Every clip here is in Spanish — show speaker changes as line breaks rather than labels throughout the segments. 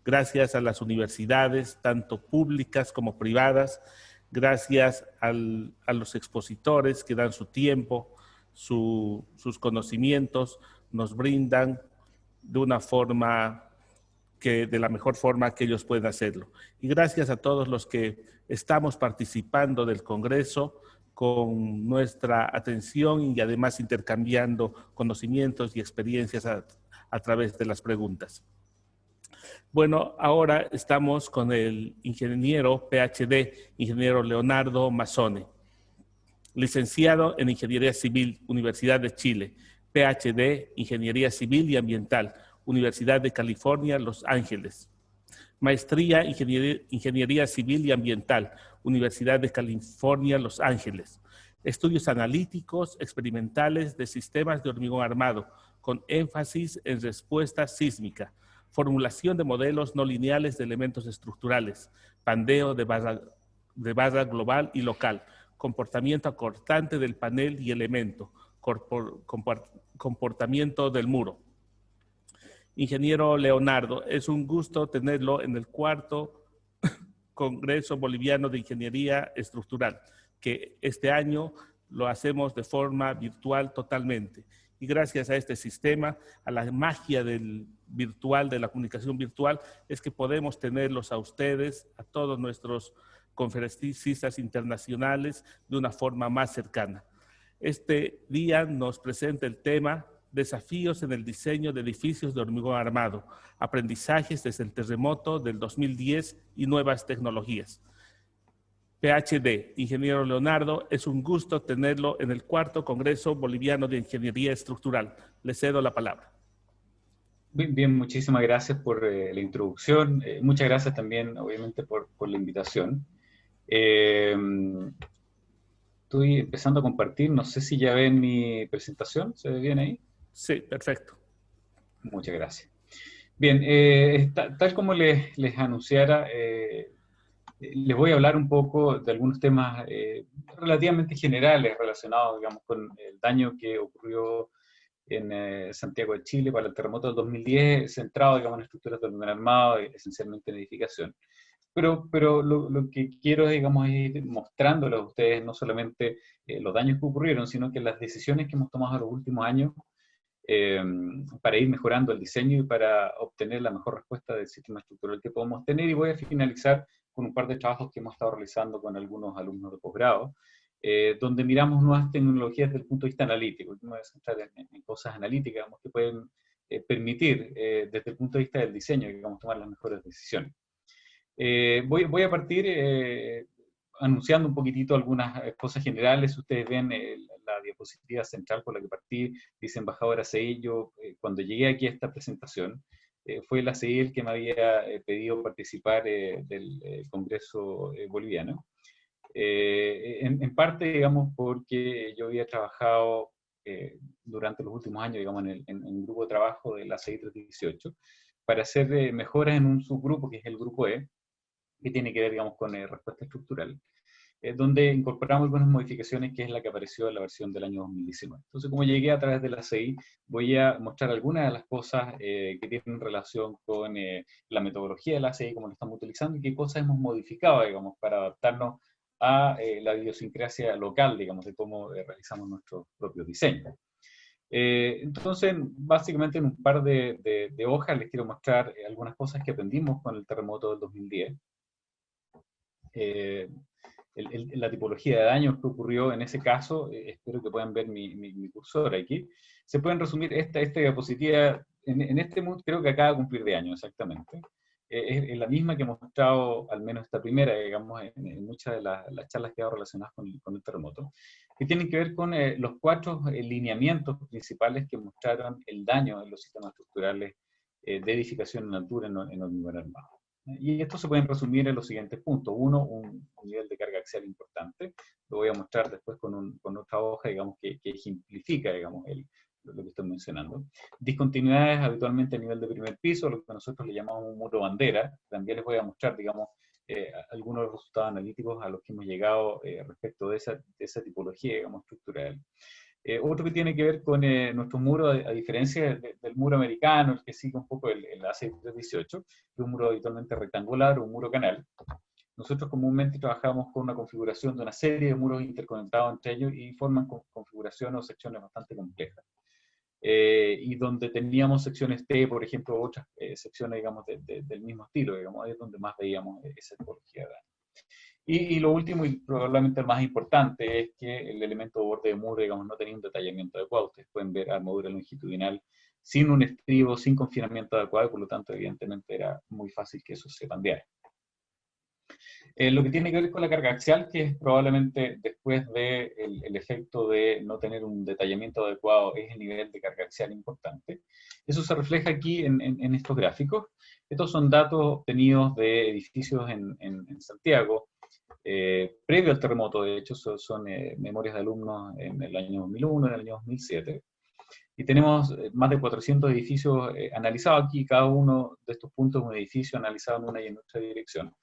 gracias a las universidades, tanto públicas como privadas, gracias a los expositores que dan su tiempo, sus conocimientos, nos brindan de una forma de la mejor forma que ellos pueden hacerlo. Y gracias a todos los que estamos participando del Congreso con nuestra atención y además intercambiando conocimientos y experiencias a través de las preguntas. Bueno, ahora estamos con el ingeniero PhD, ingeniero Leonardo Mazzone, licenciado en Ingeniería Civil, Universidad de Chile, PhD, Ingeniería Civil y Ambiental, Universidad de California, Los Ángeles. Maestría, Ingeniería Civil y Ambiental, Universidad de California, Los Ángeles. Estudios analíticos experimentales de sistemas de hormigón armado, con énfasis en respuesta sísmica, formulación de modelos no lineales de elementos estructurales, pandeo de barra global y local, comportamiento acortante del panel y elemento, comportamiento del muro. Ingeniero Leonardo, es un gusto tenerlo en el 4º Congreso Boliviano de Ingeniería Estructural, que este año lo hacemos de forma virtual totalmente. Y gracias a este sistema, a la magia del virtual, de la comunicación virtual, es que podemos tenerlos a ustedes, a todos nuestros conferencistas internacionales, de una forma más cercana. Este día nos presenta el tema Desafíos en el diseño de edificios de hormigón armado, aprendizajes desde el terremoto del 2010 y nuevas tecnologías. PhD, ingeniero Leonardo, es un gusto tenerlo en el 4º Congreso Boliviano de Ingeniería Estructural. Le cedo la palabra.
Bien, muchísimas gracias por la introducción. Muchas gracias también, obviamente, por la invitación. Estoy empezando a compartir, no sé si ya ven mi presentación, ¿se ve bien ahí?
Sí, perfecto.
Muchas gracias. Bien, tal como les anunciara, les voy a hablar un poco de algunos temas relativamente generales relacionados, digamos, con el daño que ocurrió en Santiago de Chile para el terremoto del 2010, centrado, digamos, en estructuras de hormigón armado, esencialmente en edificación. Pero lo que quiero, digamos, es ir mostrándoles a ustedes no solamente los daños que ocurrieron, sino que las decisiones que hemos tomado en los últimos años para ir mejorando el diseño y para obtener la mejor respuesta del sistema estructural que podemos tener. Y voy a finalizar con un par de trabajos que hemos estado realizando con algunos alumnos de posgrado, donde miramos nuevas tecnologías desde el punto de vista analítico. Me voy a centrar en cosas analíticas, digamos, que pueden permitir, desde el punto de vista del diseño, digamos, tomar las mejores decisiones. Voy a partir anunciando un poquitito algunas cosas generales. Ustedes ven la diapositiva central por la que partí, dice embajador ACI. Yo, cuando llegué aquí a esta presentación, fue la ACI el que me había pedido participar del Congreso Boliviano. En parte, digamos, porque yo había trabajado durante los últimos años, digamos, en un grupo de trabajo de la ACI 318, para hacer mejoras en un subgrupo que es el grupo E, que tiene que ver, digamos, con respuesta estructural, donde incorporamos algunas modificaciones, que es la que apareció en la versión del año 2019. Entonces, como llegué a través de la CI, voy a mostrar algunas de las cosas que tienen relación con la metodología de la CI, cómo lo estamos utilizando, y qué cosas hemos modificado, digamos, para adaptarnos a la idiosincrasia local, digamos, de cómo realizamos nuestros propios diseños. Entonces, básicamente en un par de hojas les quiero mostrar algunas cosas que aprendimos con el terremoto del 2010. La tipología de daños que ocurrió en ese caso, espero que puedan ver mi cursor aquí. Se pueden resumir esta diapositiva, en este mood creo que acaba de cumplir de año exactamente. Es la misma que he mostrado, al menos esta primera, digamos, en muchas de las charlas que he dado relacionadas con el terremoto, que tienen que ver con los 4 lineamientos principales que mostraron el daño en los sistemas estructurales de edificación en altura en hormigón armado. Y esto se pueden resumir en los siguientes puntos. Uno, un nivel de carga axial importante. Lo voy a mostrar después con otra hoja, digamos, que ejemplifica, digamos, lo que estoy mencionando. Discontinuidades habitualmente a nivel de primer piso, lo que nosotros le llamamos un muro bandera. También les voy a mostrar, digamos, algunos resultados analíticos a los que hemos llegado respecto de esa tipología, digamos, estructural. Otro que tiene que ver con nuestro muro, a diferencia del muro americano, el que sigue un poco el A6318, que es un muro habitualmente rectangular o un muro canal. Nosotros comúnmente trabajamos con una configuración de una serie de muros interconectados entre ellos y forman configuraciones o secciones bastante complejas. Y donde teníamos secciones T, por ejemplo, otras secciones, digamos, del mismo estilo, digamos, ahí es donde más veíamos esa tipología de daño. Y lo último, y probablemente el más importante, es que el elemento de borde de muro, digamos, no tenía un detallamiento adecuado. Ustedes pueden ver armadura longitudinal sin un estribo, sin confinamiento adecuado, y por lo tanto, evidentemente, era muy fácil que eso se pandeara. Lo que tiene que ver con la carga axial, que es probablemente después del efecto de no tener un detallamiento adecuado, es el nivel de carga axial importante. Eso se refleja aquí en estos gráficos. Estos son datos obtenidos de edificios en Santiago, previo al terremoto. De hecho, son memorias de alumnos en el año 2001, en el año 2007. Y tenemos más de 400 edificios analizados aquí. Cada uno de estos puntos es un edificio analizado en una y en otra dirección.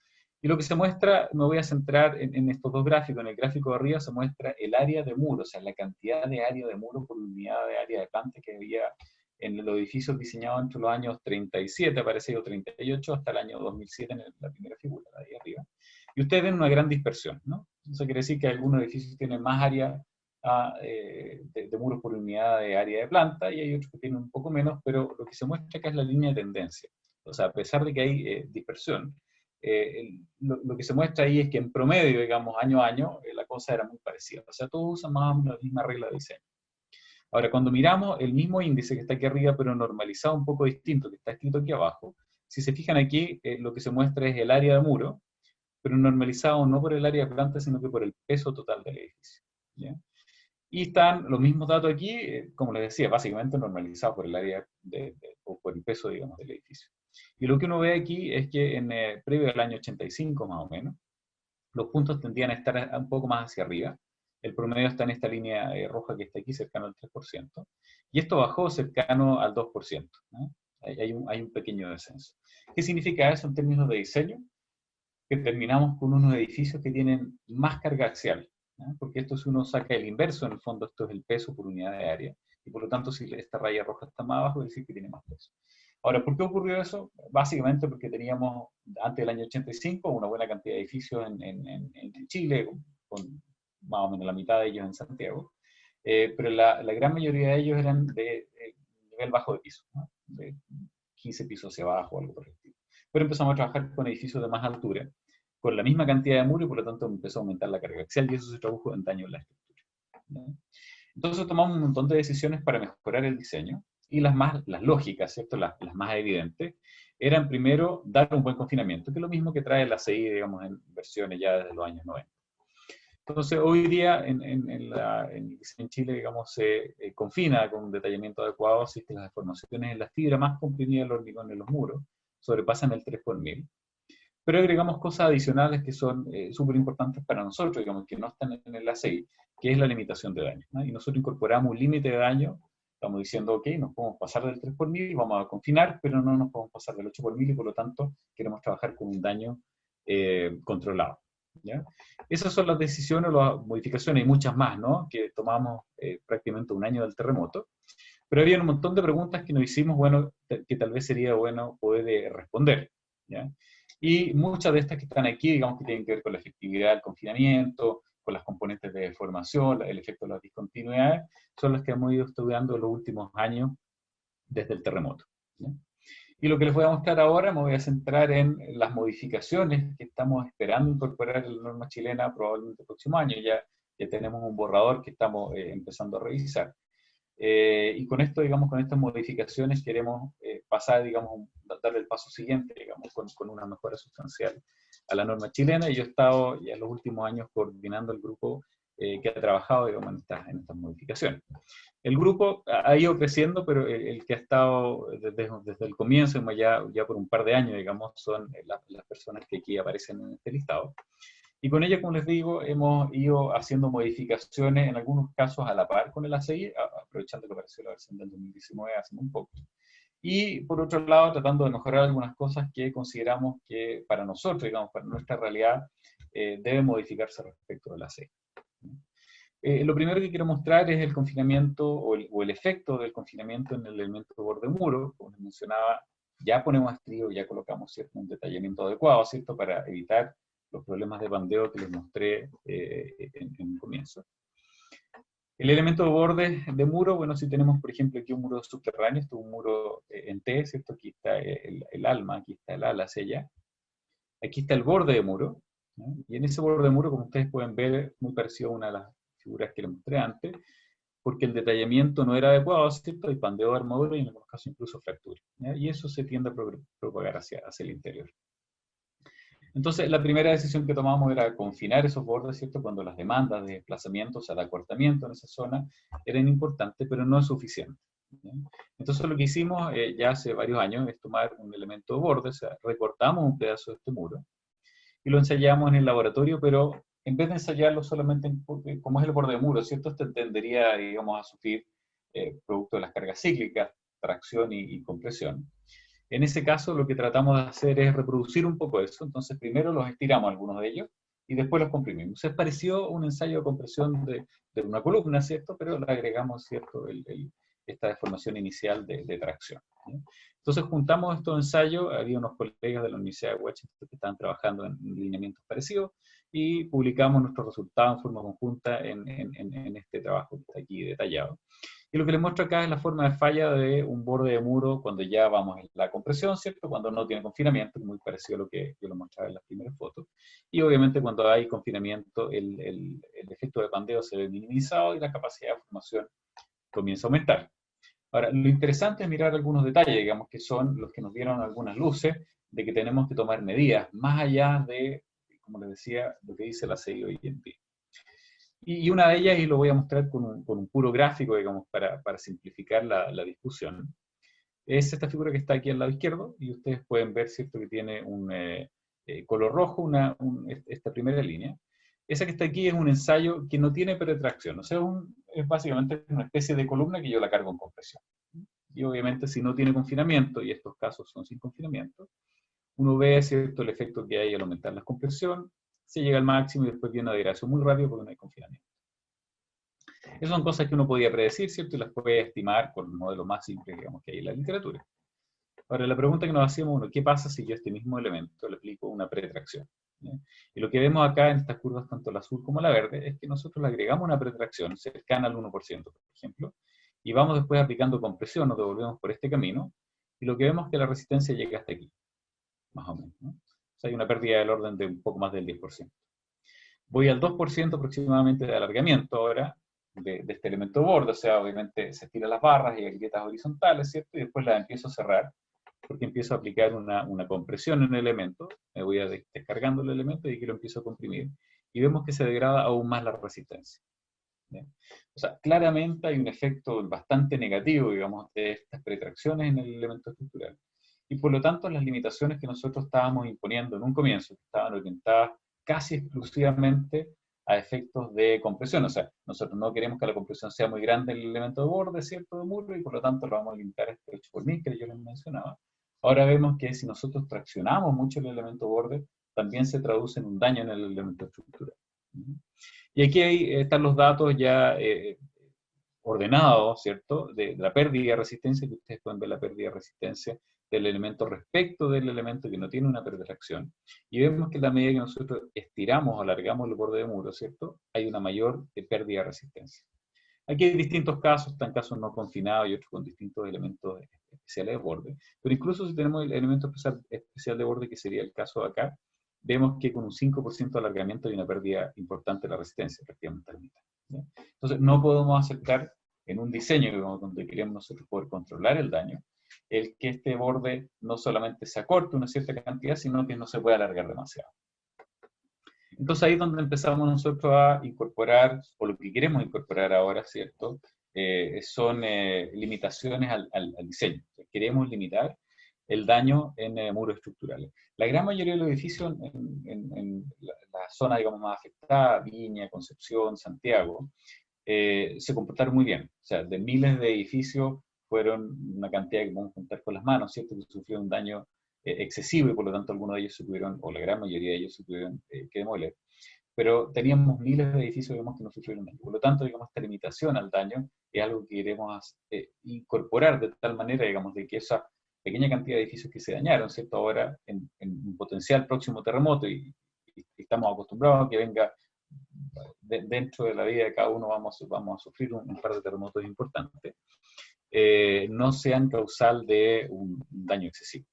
Y lo que se muestra, me voy a centrar en estos dos gráficos. En el gráfico de arriba se muestra el área de muro, o sea, la cantidad de área de muro por unidad de área de planta que había en los edificios diseñados entre los años 37, parece, o 38, hasta el año 2007 en la primera figura, de ahí arriba. Y ustedes ven una gran dispersión, ¿no? Eso quiere decir que algunos edificios tienen más área de muros por unidad de área de planta, y hay otros que tienen un poco menos, pero lo que se muestra acá es la línea de tendencia. O sea, a pesar de que hay dispersión, lo que se muestra ahí es que en promedio, digamos, año a año, la cosa era muy parecida. O sea, todos usan más o menos la misma regla de diseño. Ahora, cuando miramos el mismo índice que está aquí arriba, pero normalizado un poco distinto, que está escrito aquí abajo, si se fijan aquí, lo que se muestra es el área de muro, pero normalizado no por el área de planta, sino que por el peso total del edificio. ¿Ya? Y están los mismos datos aquí, como les decía, básicamente normalizados por el área o por el peso, digamos, del edificio. Y lo que uno ve aquí es que previo al año 85, más o menos, los puntos tendían a estar un poco más hacia arriba. El promedio está en esta línea roja que está aquí, cercano al 3%. Y esto bajó cercano al 2%. ¿no? Hay un pequeño descenso. ¿Qué significa eso en términos de diseño? Que terminamos con unos edificios que tienen más carga axial. ¿no? Porque esto, si uno saca el inverso, en el fondo esto es el peso por unidad de área. Y por lo tanto, si esta raya roja está más abajo, es decir que tiene más peso. Ahora, ¿por qué ocurrió eso? Básicamente porque teníamos, antes del año 85, una buena cantidad de edificios en Chile, con más o menos la mitad de ellos en Santiago, pero la gran mayoría de ellos eran de nivel bajo de piso, ¿no? De 15 pisos hacia abajo o algo por el estilo. Pero empezamos a trabajar con edificios de más altura, con la misma cantidad de muros, y por lo tanto empezó a aumentar la carga axial, y eso se tradujo en daño en la estructura. ¿no? Entonces tomamos un montón de decisiones para mejorar el diseño, y las lógicas, ¿cierto? Las más evidentes, eran primero dar un buen confinamiento, que es lo mismo que trae la CI, digamos, en versiones ya desde los años 90. Entonces, hoy día en Chile, digamos, se confina con un detallamiento adecuado si es que las deformaciones en las fibras más comprimidas del hormigón en los muros sobrepasan el 3 por 1000. Pero agregamos cosas adicionales que son súper importantes para nosotros, digamos, que no están en el ACI, que es la limitación de daño. ¿no? Y nosotros incorporamos un límite de daño, estamos diciendo, ok, nos podemos pasar del 3 por 1000, vamos a confinar, pero no nos podemos pasar del 8 por 1000, y por lo tanto queremos trabajar con un daño controlado. ¿ya? Esas son las decisiones, las modificaciones y muchas más, ¿no? Que tomamos prácticamente un año del terremoto. Pero había un montón de preguntas que nos hicimos, bueno, que tal vez sería bueno poder responder. ¿ya? Y muchas de estas que están aquí, digamos que tienen que ver con la efectividad del confinamiento, con las componentes de deformación, el efecto de las discontinuidades, son las que hemos ido estudiando en los últimos años desde el terremoto. ¿ya? Y lo que les voy a mostrar ahora, me voy a centrar en las modificaciones que estamos esperando incorporar en la norma chilena probablemente el próximo año. Ya tenemos un borrador que estamos empezando a revisar. Y con esto, digamos, con estas modificaciones queremos pasar, digamos, darle el paso siguiente, digamos, con una mejora sustancial a la norma chilena. Y yo he estado ya en los últimos años coordinando el grupo que ha trabajado, digamos, en estas modificaciones. El grupo ha ido creciendo, pero el que ha estado desde el comienzo, ya por un par de años, digamos, son las personas que aquí aparecen en este listado. Y con ella, como les digo, hemos ido haciendo modificaciones, en algunos casos a la par con el ACI, aprovechando que apareció la versión del 2019 hace un poco. Y por otro lado, tratando de mejorar algunas cosas que consideramos que para nosotros, digamos, para nuestra realidad, deben modificarse respecto del ACI. Lo primero que quiero mostrar es el confinamiento o el efecto del confinamiento en el elemento borde muro. Como les mencionaba, ya ponemos estrío, ya colocamos, ¿cierto?, un detallamiento adecuado, ¿cierto?, para evitar los problemas de bandeo que les mostré en el comienzo. El elemento de borde de muro, bueno, si tenemos, por ejemplo, aquí un muro subterráneo, esto es un muro en T, ¿cierto? Aquí está el alma, aquí está el ala hacia allá. Aquí está el borde de muro, ¿no? Y en ese borde de muro, como ustedes pueden ver, es muy parecido a una de las figuras que les mostré antes, porque el detallamiento no era adecuado, ¿cierto? Hay pandeo de armadura y en algunos casos incluso fractura, ¿ya? Y eso se tiende a propagar hacia el interior. Entonces, la primera decisión que tomamos era confinar esos bordes, ¿cierto? Cuando las demandas de desplazamiento, o sea, de acortamiento en esa zona, eran importantes, pero no es suficiente, ¿ya? Entonces, lo que hicimos ya hace varios años es tomar un elemento de borde, o sea, recortamos un pedazo de este muro y lo ensayamos en el laboratorio, pero en vez de ensayarlo solamente como es el borde de muro, ¿cierto? Este tendería, digamos, a sufrir producto de las cargas cíclicas, tracción y compresión. En ese caso, lo que tratamos de hacer es reproducir un poco eso. Entonces, primero los estiramos algunos de ellos y después los comprimimos. Es parecido a un ensayo de compresión de una columna, ¿cierto? Pero le agregamos, ¿cierto?, esta deformación inicial de tracción, ¿sí? Entonces, juntamos estos ensayos. Había unos colegas de la Universidad de Washington que estaban trabajando en lineamientos parecidos y publicamos nuestros resultados en forma conjunta en este trabajo que está aquí detallado. Y lo que les muestro acá es la forma de falla de un borde de muro cuando ya vamos en la compresión, ¿cierto? Cuando no tiene confinamiento, muy parecido a lo que yo les mostraba en las primeras fotos. Y obviamente cuando hay confinamiento, el efecto de pandeo se ve minimizado y la capacidad de formación comienza a aumentar. Ahora, lo interesante es mirar algunos detalles, digamos, que son los que nos dieron algunas luces de que tenemos que tomar medidas, más allá de, como les decía, lo que dice la CI hoy en día. Y una de ellas, y lo voy a mostrar con un puro gráfico, digamos, para simplificar la discusión, es esta figura que está aquí al lado izquierdo, y ustedes pueden ver, ¿cierto?, que tiene un color rojo, esta primera línea. Esa que está aquí es un ensayo que no tiene penetración, o sea, es básicamente una especie de columna que yo la cargo en compresión. Y obviamente si no tiene confinamiento, y estos casos son sin confinamiento, uno ve, ¿cierto?, el efecto que hay al aumentar la compresión, se llega al máximo y después viene una degradación muy rápida porque no hay confinamiento. Esas son cosas que uno podía predecir, ¿cierto? Y las puede estimar con el modelo más simple, digamos, que hay en la literatura. Ahora, la pregunta que nos hacíamos, bueno, ¿qué pasa si yo a este mismo elemento le aplico una pretracción? ¿Sí? Y lo que vemos acá en estas curvas, tanto la azul como la verde, es que nosotros le agregamos una pretracción cercana al 1%, por ejemplo, y vamos después aplicando compresión, nos devolvemos por este camino, y lo que vemos es que la resistencia llega hasta aquí, más o menos, ¿no? O sea, hay una pérdida del orden de un poco más del 10%. Voy al 2% aproximadamente de alargamiento ahora, de este elemento borde, o sea, obviamente se estiran las barras y hay grietas horizontales, ¿cierto? Y después las empiezo a cerrar, porque empiezo a aplicar una compresión en el elemento, me voy descargando el elemento y aquí lo empiezo a comprimir, y vemos que se degrada aún más la resistencia. ¿Bien? O sea, claramente hay un efecto bastante negativo, digamos, de estas pretracciones en el elemento estructural. Y por lo tanto, las limitaciones que nosotros estábamos imponiendo en un comienzo, que estaban orientadas casi exclusivamente a efectos de compresión. O sea, nosotros no queremos que la compresión sea muy grande en el elemento de borde, ¿cierto?, de muro, y por lo tanto lo vamos a limitar a este 8 por 1000 que yo les mencionaba. Ahora vemos que si nosotros traccionamos mucho el elemento borde, también se traduce en un daño en el elemento estructural. Y aquí están los datos ya ordenados, ¿cierto?, de la pérdida de resistencia, que ustedes pueden ver la pérdida de resistencia del elemento respecto del elemento que no tiene una pretracción. Y vemos que en la medida que nosotros estiramos o alargamos el borde de muro, ¿cierto?, hay una mayor pérdida de resistencia. Aquí hay distintos casos, están casos no confinados y otros con distintos elementos especiales de borde. Pero incluso si tenemos el elemento especial de borde, que sería el caso de acá, vemos que con un 5% de alargamiento hay una pérdida importante de la resistencia, prácticamente a la mitad, ¿sí? Entonces, no podemos aceptar en un diseño donde queremos nosotros poder controlar el daño, el que este borde no solamente se acorte una cierta cantidad, sino que no se pueda alargar demasiado. Entonces ahí es donde empezamos nosotros a incorporar, o lo que queremos incorporar ahora, ¿cierto? Son limitaciones al diseño. Queremos limitar el daño en muros estructurales. La gran mayoría de los edificios en la zona, digamos, más afectada, Viña, Concepción, Santiago, se comportaron muy bien. O sea, de miles de edificios fueron una cantidad que podemos contar con las manos, ¿cierto?, que sufrieron un daño excesivo y por lo tanto algunos de ellos se tuvieron, o la gran mayoría de ellos se tuvieron que demoler. pero teníamos miles de edificios, digamos, que no sufrieron daño. Por lo tanto, digamos, esta limitación al daño es algo que queremos incorporar de tal manera, digamos, de que esa pequeña cantidad de edificios que se dañaron, ¿cierto? Ahora, en un potencial próximo terremoto, y estamos acostumbrados a que venga dentro de la vida de cada uno, vamos a sufrir un par de terremotos importantes, no sean causal de un daño excesivo.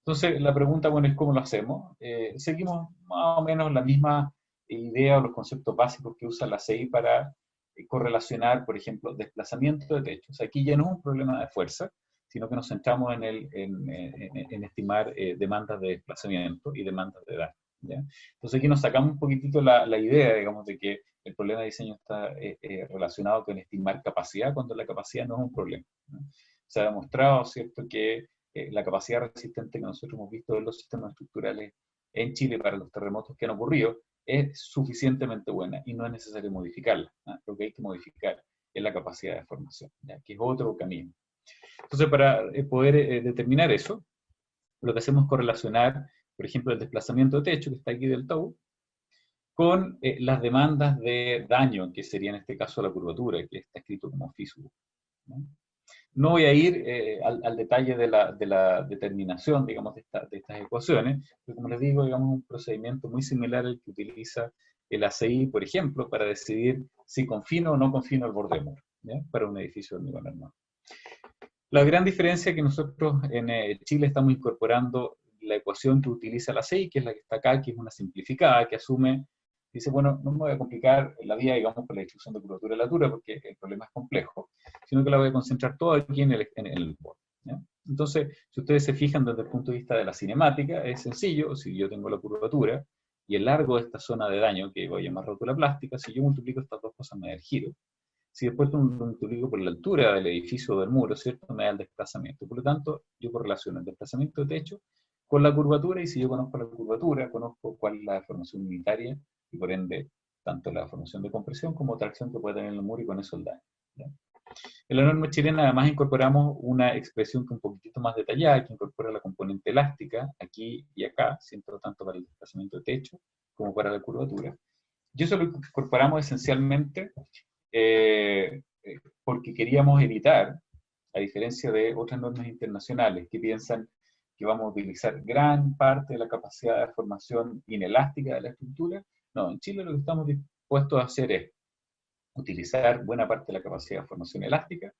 Entonces, la pregunta, bueno, es cómo lo hacemos. Seguimos más o menos la misma idea o los conceptos básicos que usa la CEI para correlacionar, por ejemplo, desplazamiento de techos. Aquí ya no es un problema de fuerza, sino que nos centramos en estimar demandas de desplazamiento y demandas de daño, ¿ya? Entonces aquí nos sacamos un poquitito la idea, digamos, de que el problema de diseño está relacionado con estimar capacidad, cuando la capacidad no es un problema, ¿no? Se ha demostrado, ¿cierto?, que la capacidad resistente que nosotros hemos visto en los sistemas estructurales en Chile para los terremotos que han ocurrido es suficientemente buena y no es necesario modificarla, ¿no? Lo que hay que modificar es la capacidad de formación, ¿ya?, que es otro camino. Entonces, para poder determinar eso, lo que hacemos es correlacionar, por ejemplo, el desplazamiento de techo, que está aquí del TOW, con las demandas de daño, que sería en este caso la curvatura, que está escrito como FISU, ¿no? No voy a ir al detalle de la determinación, digamos, de estas ecuaciones, pero como les digo, digamos, un procedimiento muy similar al que utiliza el ACI, por ejemplo, para decidir si confino o no confino el borde de muro, ¿ya?, para un edificio de hormigón armado. La gran diferencia es que nosotros en Chile estamos incorporando la ecuación que utiliza la CEI, que es la que está acá, que es una simplificada, que asume, dice, bueno, no me voy a complicar la vida, digamos, por la distribución de curvatura y la altura, porque el problema es complejo, sino que la voy a concentrar todo aquí en el borde, ¿ya? Entonces, si ustedes se fijan desde el punto de vista de la cinemática, es sencillo. Si yo tengo la curvatura y el largo de esta zona de daño, que voy a llamar rótula plástica, si yo multiplico estas dos cosas me da el giro. Si después multiplico por la altura del edificio o del muro, ¿cierto?, me da el desplazamiento. Por lo tanto, yo correlaciono el desplazamiento de techo con la curvatura, y si yo conozco la curvatura, conozco cuál es la deformación unitaria, y por ende, tanto la deformación de compresión como tracción que puede tener el muro, y con eso el daño, ¿ya? En la norma chilena además incorporamos una expresión que es un poquitito más detallada, que incorpora la componente elástica, aquí y acá, siempre tanto para el desplazamiento de techo como para la curvatura. Y eso lo incorporamos esencialmente porque queríamos evitar, a diferencia de otras normas internacionales que piensan que vamos a utilizar gran parte de la capacidad de formación inelástica de la estructura. No, en Chile lo que estamos dispuestos a hacer es utilizar buena parte de la capacidad de formación elástica,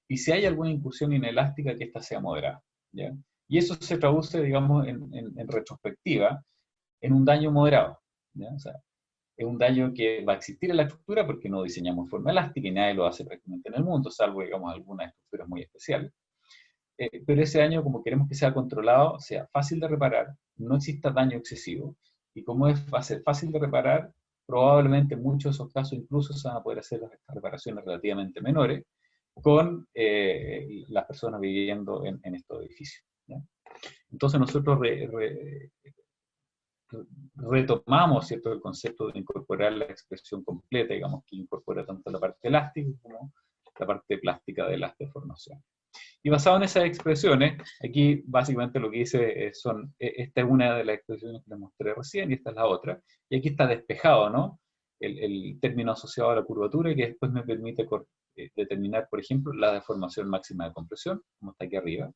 y si hay alguna incursión inelástica, que ésta sea moderada, ¿ya? Y eso se traduce, digamos, en retrospectiva, en un daño moderado, ¿ya? O sea, es un daño que va a existir en la estructura porque no diseñamos de forma elástica y nadie lo hace prácticamente en el mundo, salvo, digamos, algunas estructuras muy especiales. Pero ese daño, como queremos que sea controlado, sea fácil de reparar, no exista daño excesivo, y como va a ser fácil de reparar, probablemente en muchos de esos casos incluso se van a poder hacer las reparaciones relativamente menores con las personas viviendo en estos edificios, ¿ya? Entonces nosotros retomamos, ¿cierto?, el concepto de incorporar la expresión completa, digamos, que incorpora tanto la parte elástica como la parte plástica de las deformaciones. Y basado en esas expresiones, aquí básicamente lo que dice esta es una de las expresiones que les mostré recién, y esta es la otra, y aquí está despejado, ¿no?, el término asociado a la curvatura, y que después me permite determinar, por ejemplo, la deformación máxima de compresión, como está aquí arriba,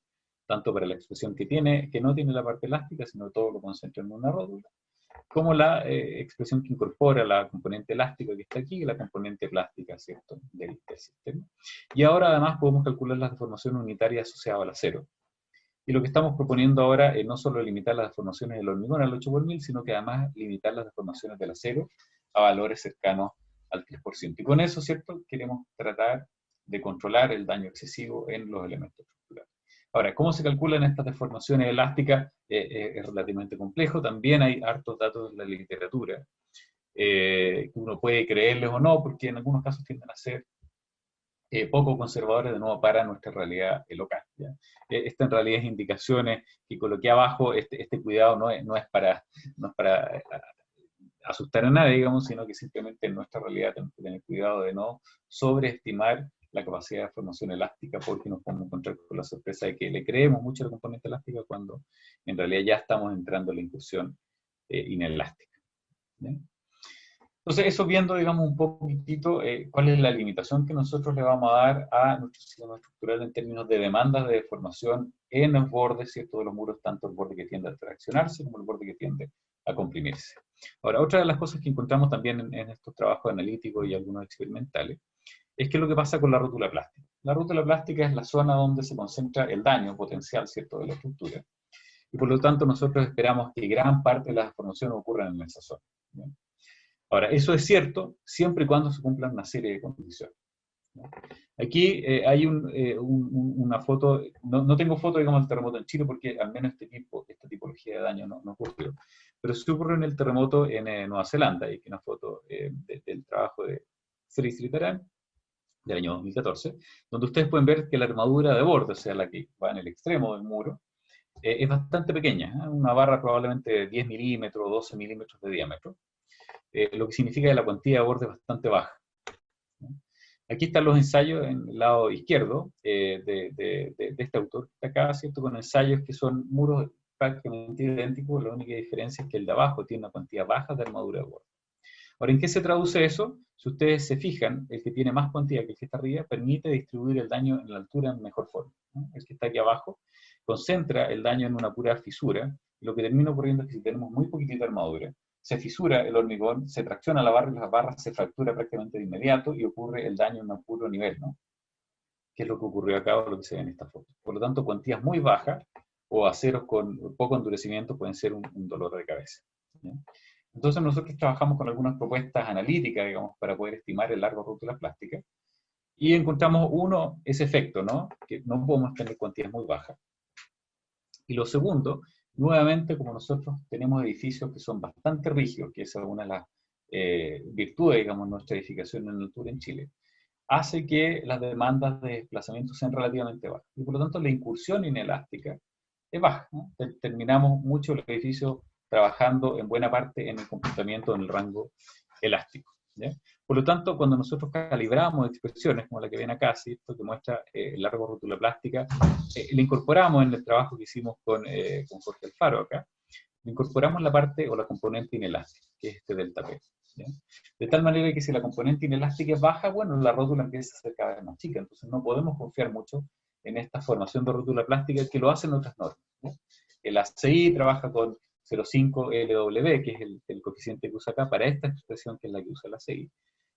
tanto para la expresión que no tiene la parte elástica, sino todo lo concentra en una rótula, como la expresión que incorpora la componente elástica que está aquí y la componente plástica, ¿cierto?, del sistema. Y ahora además podemos calcular las deformaciones unitarias asociadas al acero. Y lo que estamos proponiendo ahora es no solo limitar las deformaciones del hormigón al 8 por 1000, sino que además limitar las deformaciones del acero a valores cercanos al 3%. Y con eso, ¿cierto?, queremos tratar de controlar el daño excesivo en los elementos estructurales. Ahora, ¿cómo se calculan estas deformaciones elásticas? Es relativamente complejo. También hay hartos datos en la literatura, que uno puede creerles o no, porque en algunos casos tienden a ser poco conservadores, de nuevo, para nuestra realidad local, ¿ya? Esta en realidad es indicaciones que coloqué abajo. Este cuidado no es para asustar a nadie, digamos, sino que simplemente en nuestra realidad tenemos que tener cuidado de no sobreestimar la capacidad de formación elástica, porque nos podemos encontrar con la sorpresa de que le creemos mucho a la componente elástica cuando en realidad ya estamos entrando en la incursión inelástica, ¿ya? Entonces, eso viendo, digamos, un poquitito cuál es la limitación que nosotros le vamos a dar a nuestro sistema estructural en términos de demandas de deformación en los bordes, ¿cierto?, de los muros, tanto el borde que tiende a traccionarse como el borde que tiende a comprimirse. Ahora, otra de las cosas que encontramos también en estos trabajos analíticos y algunos experimentales, es que lo que pasa con la rótula plástica. La rótula plástica es la zona donde se concentra el daño potencial, ¿cierto?, de la estructura. Y por lo tanto, nosotros esperamos que gran parte de las deformaciones ocurran en esa zona, ¿bien? Ahora, eso es cierto siempre y cuando se cumplan una serie de condiciones, ¿no? Aquí hay una foto, no tengo foto, digamos, del terremoto en Chile, porque al menos esta tipología de daño no ocurrió, pero sí ocurrió en el terremoto en Nueva Zelanda, y aquí una foto del trabajo de Fritz Litteran, del año 2014, donde ustedes pueden ver que la armadura de borde, o sea, la que va en el extremo del muro, es bastante pequeña, ¿eh? Una barra probablemente de 10 milímetros, 12 milímetros de diámetro, lo que significa que la cuantía de borde es bastante baja, ¿no? Aquí están los ensayos en el lado izquierdo de este autor que está acá, ¿cierto?, con ensayos que son muros prácticamente idénticos, la única diferencia es que el de abajo tiene una cuantía baja de armadura de borde. Ahora, ¿en qué se traduce eso? Si ustedes se fijan, el que tiene más cuantía que el que está arriba permite distribuir el daño en la altura en mejor forma, ¿no? El que está aquí abajo concentra el daño en una pura fisura, y lo que termina ocurriendo es que si tenemos muy poquitita armadura, se fisura el hormigón, se tracciona la barra y la barra se fractura prácticamente de inmediato y ocurre el daño en un puro nivel, ¿no? Que es lo que ocurrió acá o lo que se ve en esta foto. Por lo tanto, cuantías muy bajas o aceros con poco endurecimiento pueden ser un dolor de cabeza, ¿no? Entonces nosotros trabajamos con algunas propuestas analíticas, digamos, para poder estimar el largo de rótula plástica, y encontramos ese efecto, ¿no?, que no podemos tener cuantías muy bajas. Y lo segundo, nuevamente, como nosotros tenemos edificios que son bastante rígidos, que es una de las virtudes, digamos, de nuestra edificación en altura en Chile, hace que las demandas de desplazamiento sean relativamente bajas. Y por lo tanto, la incursión inelástica es baja, ¿no? Terminamos mucho el edificio trabajando en buena parte en el comportamiento en el rango elástico, ¿ya? Por lo tanto, cuando nosotros calibramos expresiones como la que ven acá, ¿sí?, esto que muestra el largo de rótula plástica, le incorporamos en el trabajo que hicimos con Jorge Alfaro acá, le incorporamos la parte o la componente inelástica, que es este delta P, ¿ya? De tal manera que si la componente inelástica es baja, bueno, la rótula empieza a ser cada vez más chica, entonces no podemos confiar mucho en esta formación de rótula plástica que lo hacen otras normas, ¿no? El ACI trabaja con 0,5 LW, que es el coeficiente que usa acá para esta expresión, que es la que usa el ACI.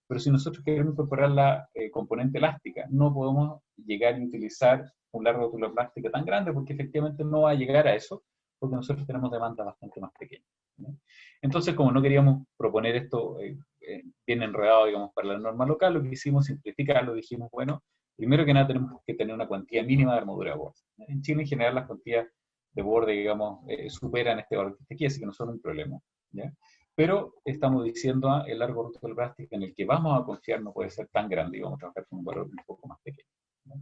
Pero si nosotros queremos incorporar la componente elástica, no podemos llegar a utilizar un largo de rótula plástica tan grande, porque efectivamente no va a llegar a eso, porque nosotros tenemos demandas bastante más pequeñas, ¿no? Entonces, como no queríamos proponer esto bien enredado, digamos, para la norma local, lo que hicimos, simplificarlo, dijimos, bueno, primero que nada tenemos que tener una cuantía mínima de armadura de borde. En Chile, en general, las cuantías de borde, digamos, superan este valor que está aquí, así que no son un problema, ¿ya? Pero estamos diciendo el largo rótula plástica en el que vamos a confiar no puede ser tan grande, y vamos a trabajar con un valor un poco más pequeño, ¿no?,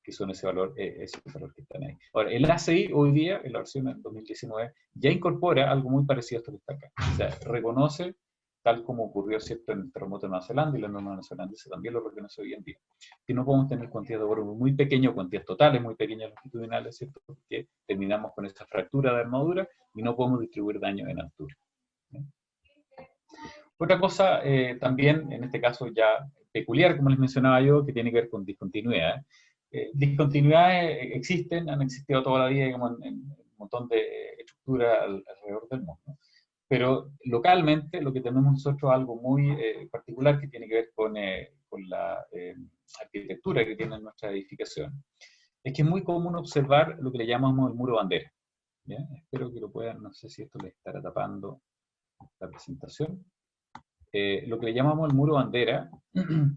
que son ese valor que están ahí. Ahora, el ACI hoy día, en la versión del 2019, ya incorpora algo muy parecido a esto que está acá. O sea, reconoce, tal como ocurrió, ¿cierto?, en el terremoto de Nueva Zelanda, y la norma neozelandesa también lo reconoce hoy en día, que no podemos tener cuantías de borde muy pequeñas, cuantías totales muy pequeñas longitudinales, ¿cierto?, porque terminamos con esta fractura de armadura y no podemos distribuir daño en altura, ¿no? Otra cosa también, en este caso ya peculiar, como les mencionaba yo, que tiene que ver con discontinuidad. Discontinuidades existen, han existido toda la vida, digamos, en un montón de estructuras alrededor del mundo. Pero localmente lo que tenemos nosotros es algo muy particular que tiene que ver con la arquitectura que tiene nuestra edificación. Es que es muy común observar lo que le llamamos el muro bandera, ¿ya? Espero que lo puedan, no sé si esto les estará tapando la presentación. Lo que le llamamos el muro bandera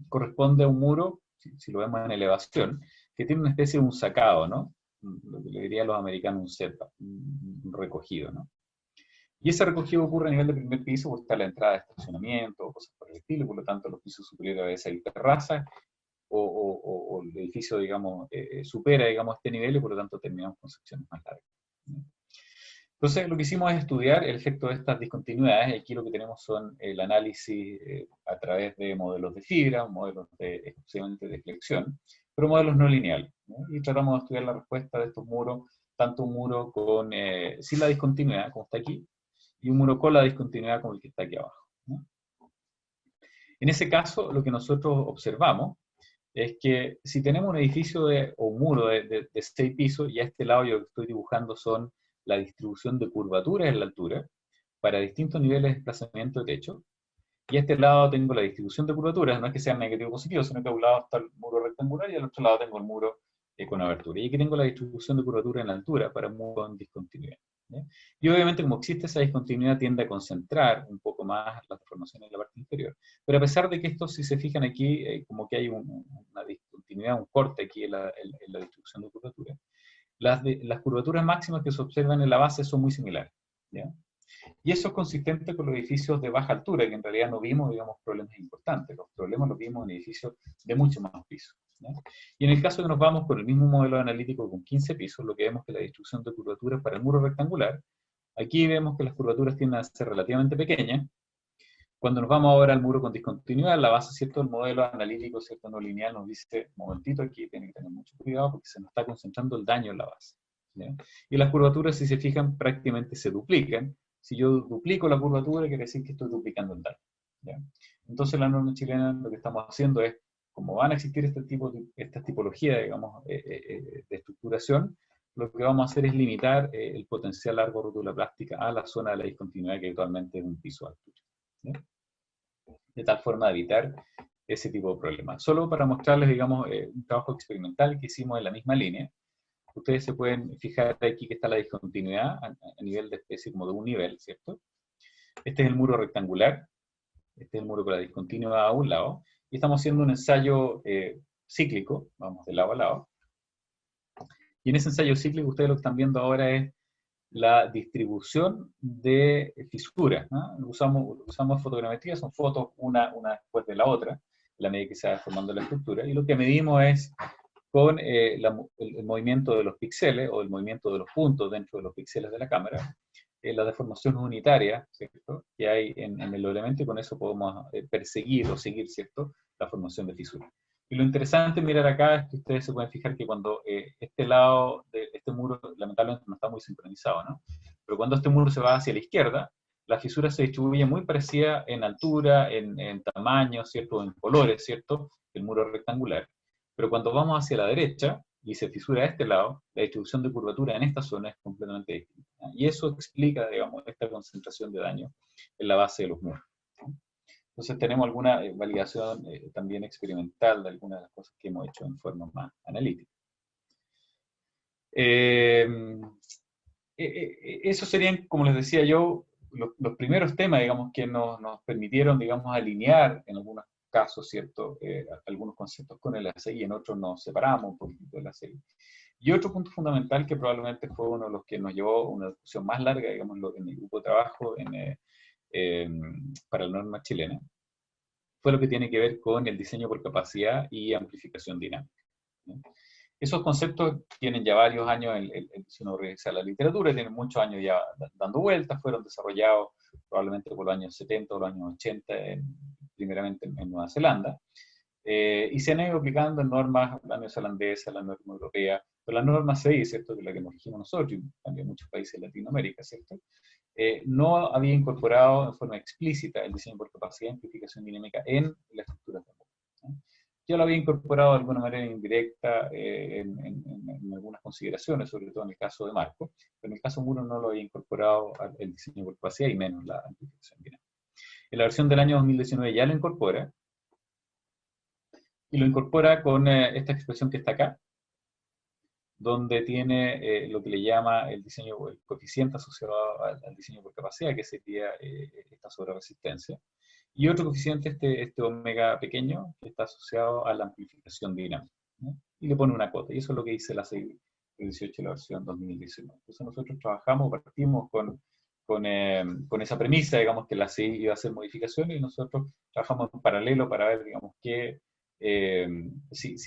corresponde a un muro, si lo vemos en elevación, que tiene una especie de un sacado, ¿no? Lo que le dirían los americanos un setup, un recogido, ¿no? Y ese recogido ocurre a nivel de primer piso, porque está la entrada de estacionamiento o cosas por el estilo, y por lo tanto los pisos superiores a veces hay terrazas, o el edificio, digamos, supera, digamos, este nivel, y por lo tanto terminamos con secciones más largas, ¿no? Entonces, lo que hicimos es estudiar el efecto de estas discontinuidades, y aquí lo que tenemos son el análisis a través de modelos de fibra, modelos exclusivamente de flexión, pero modelos no lineales, ¿no? Y tratamos de estudiar la respuesta de estos muros, tanto un muro sin la discontinuidad, como está aquí, y un muro con la discontinuidad como el que está aquí abajo, ¿no? En ese caso, lo que nosotros observamos es que si tenemos un edificio o un muro de 6 pisos, y a este lado yo lo que estoy dibujando son la distribución de curvaturas en la altura para distintos niveles de desplazamiento de techo, y a este lado tengo la distribución de curvaturas, no es que sea negativo o positivo, sino que a un lado está el muro rectangular y al otro lado tengo el muro con abertura. Y aquí tengo la distribución de curvatura en la altura para un muro en discontinuidad, ¿ya? Y obviamente, como existe esa discontinuidad, tiende a concentrar un poco más las deformaciones en la parte inferior. Pero a pesar de que esto, si se fijan aquí, como que hay una discontinuidad, un corte aquí en la distribución de curvatura, las curvaturas máximas que se observan en la base son muy similares, ¿ya? Y eso es consistente con los edificios de baja altura, que en realidad no vimos, digamos, problemas importantes. Los problemas los vimos en edificios de mucho más pisos, ¿ya? Y en el caso que nos vamos con el mismo modelo analítico con 15 pisos, lo que vemos es que la distribución de curvaturas para el muro rectangular, aquí vemos que las curvaturas tienden a ser relativamente pequeñas. Cuando nos vamos ahora al muro con discontinuidad, la base, ¿cierto?, del modelo analítico, ¿cierto?, no lineal, nos dice, un momentito, aquí tienen que tener mucho cuidado porque se nos está concentrando el daño en la base, ¿ya? Y las curvaturas, si se fijan, prácticamente se duplican. Si yo duplico la curvatura, quiere decir que estoy duplicando el daño, ¿ya? Entonces, la norma chilena lo que estamos haciendo es, como van a existir estas tipologías, digamos, de estructuración, lo que vamos a hacer es limitar el potencial largo de rótula plástica a la zona de la discontinuidad, que actualmente es un piso de altura, ¿ya? De tal forma de evitar ese tipo de problemas. Solo para mostrarles, digamos, un trabajo experimental que hicimos en la misma línea. Ustedes se pueden fijar aquí que está la discontinuidad a nivel de especie, como de un nivel, ¿cierto? Este es el muro rectangular, este es el muro con la discontinuidad a un lado, y estamos haciendo un ensayo cíclico, vamos de lado a lado. Y en ese ensayo cíclico, ustedes lo que están viendo ahora es la distribución de fisuras, ¿no? Usamos fotogrametría, son fotos una después de la otra, a la medida que se va formando la estructura, y lo que medimos es con el movimiento de los píxeles o el movimiento de los puntos dentro de los píxeles de la cámara, las deformaciones unitarias, ¿cierto?, que hay en el elemento, y con eso podemos perseguir o seguir, ¿cierto?, la formación de fisuras. Y lo interesante mirar acá es que ustedes se pueden fijar que cuando este lado de este muro, lamentablemente no está muy sincronizado, ¿no? Pero cuando este muro se va hacia la izquierda, la fisura se distribuye muy parecida en altura, en tamaño, ¿cierto?, en colores, ¿cierto?, el muro rectangular. Pero cuando vamos hacia la derecha y se fisura a este lado, la distribución de curvatura en esta zona es completamente distinta, ¿no? Y eso explica, digamos, esta concentración de daño en la base de los muros, ¿no? Entonces tenemos alguna validación también experimental de algunas de las cosas que hemos hecho en forma más analítica. Esos serían, como les decía yo, los primeros temas, digamos, que nos permitieron, digamos, alinear en algunos casos, ¿cierto?, algunos conceptos con el ACI, y en otros nos separamos un poquito del ACI. Y otro punto fundamental que probablemente fue uno de los que nos llevó a una discusión más larga, digamos, en el grupo de trabajo para la norma chilena, fue lo que tiene que ver con el diseño por capacidad y amplificación dinámica, ¿no? Esos conceptos tienen ya varios años, si uno revisa la literatura, tienen muchos años ya dando vueltas, fueron desarrollados probablemente por los años 70 o los años 80, primeramente en Nueva Zelanda, y se han ido aplicando en normas, la neozelandesa, la norma europea, pero la norma CI, ¿cierto?, que es la que nos regimos nosotros, y también muchos países de Latinoamérica, ¿cierto?, no había incorporado en forma explícita el diseño por capacidad de amplificación dinámica en la estructura de motor, ¿no? Yo lo había incorporado de alguna manera indirecta en algunas consideraciones, sobre todo en el caso de Marco, pero en el caso de Muro no lo había incorporado el diseño por capacidad y menos la amplificación dinámica. En la versión del año 2019 ya lo incorpora, y lo incorpora con esta expresión que está acá, donde tiene lo que le llama el diseño, el coeficiente asociado al diseño por capacidad, que sería esta sobreresistencia, y otro coeficiente, este omega pequeño, que está asociado a la amplificación dinámica, ¿no? Y le pone una cota, y eso es lo que dice la 618 de la versión 2019. Entonces nosotros partimos con esa premisa, digamos, que la CI iba a hacer modificaciones, y nosotros trabajamos en paralelo para ver, digamos, si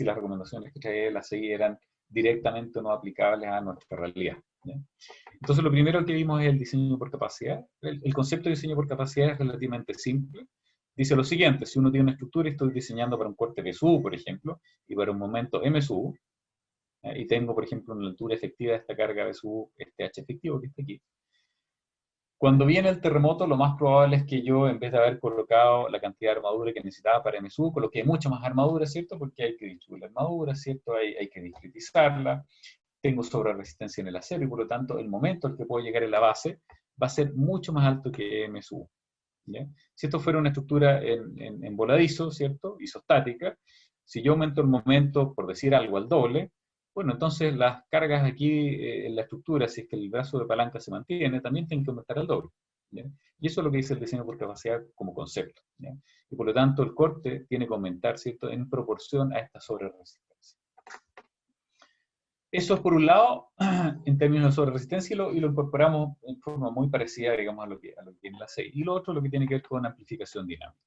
las recomendaciones que traía la CI eran directamente no aplicables a nuestra realidad, ¿ya? Entonces lo primero que vimos es el diseño por capacidad. El concepto de diseño por capacidad es relativamente simple. Dice lo siguiente: si uno tiene una estructura y estoy diseñando para un corte PSU, por ejemplo, y para un momento MSU, y tengo, por ejemplo, una altura efectiva de esta carga PSU, este H efectivo que está aquí, Cuando viene el terremoto, lo más probable es que yo, en vez de haber colocado la cantidad de armadura que necesitaba para MSU, coloqué mucha más armadura, ¿cierto? Porque hay que distribuir la armadura, ¿cierto? Hay que discretizarla. Tengo sobre resistencia en el acero y por lo tanto el momento al que puedo llegar en la base va a ser mucho más alto que MSU. ¿Ya? Si esto fuera una estructura en voladizo, ¿cierto? Isostática, si yo aumento el momento, por decir algo, al doble, bueno, entonces las cargas aquí en la estructura, si es que el brazo de palanca se mantiene, también tienen que aumentar al doble. ¿Ya? Y eso es lo que dice el diseño por capacidad como concepto. ¿Ya? Y por lo tanto el corte tiene que aumentar, ¿cierto?, en proporción a esta sobreresistencia. Eso es por un lado, en términos de sobreresistencia, y lo incorporamos en forma muy parecida, digamos, a lo que tiene la 6. Y lo otro, lo que tiene que ver con amplificación dinámica.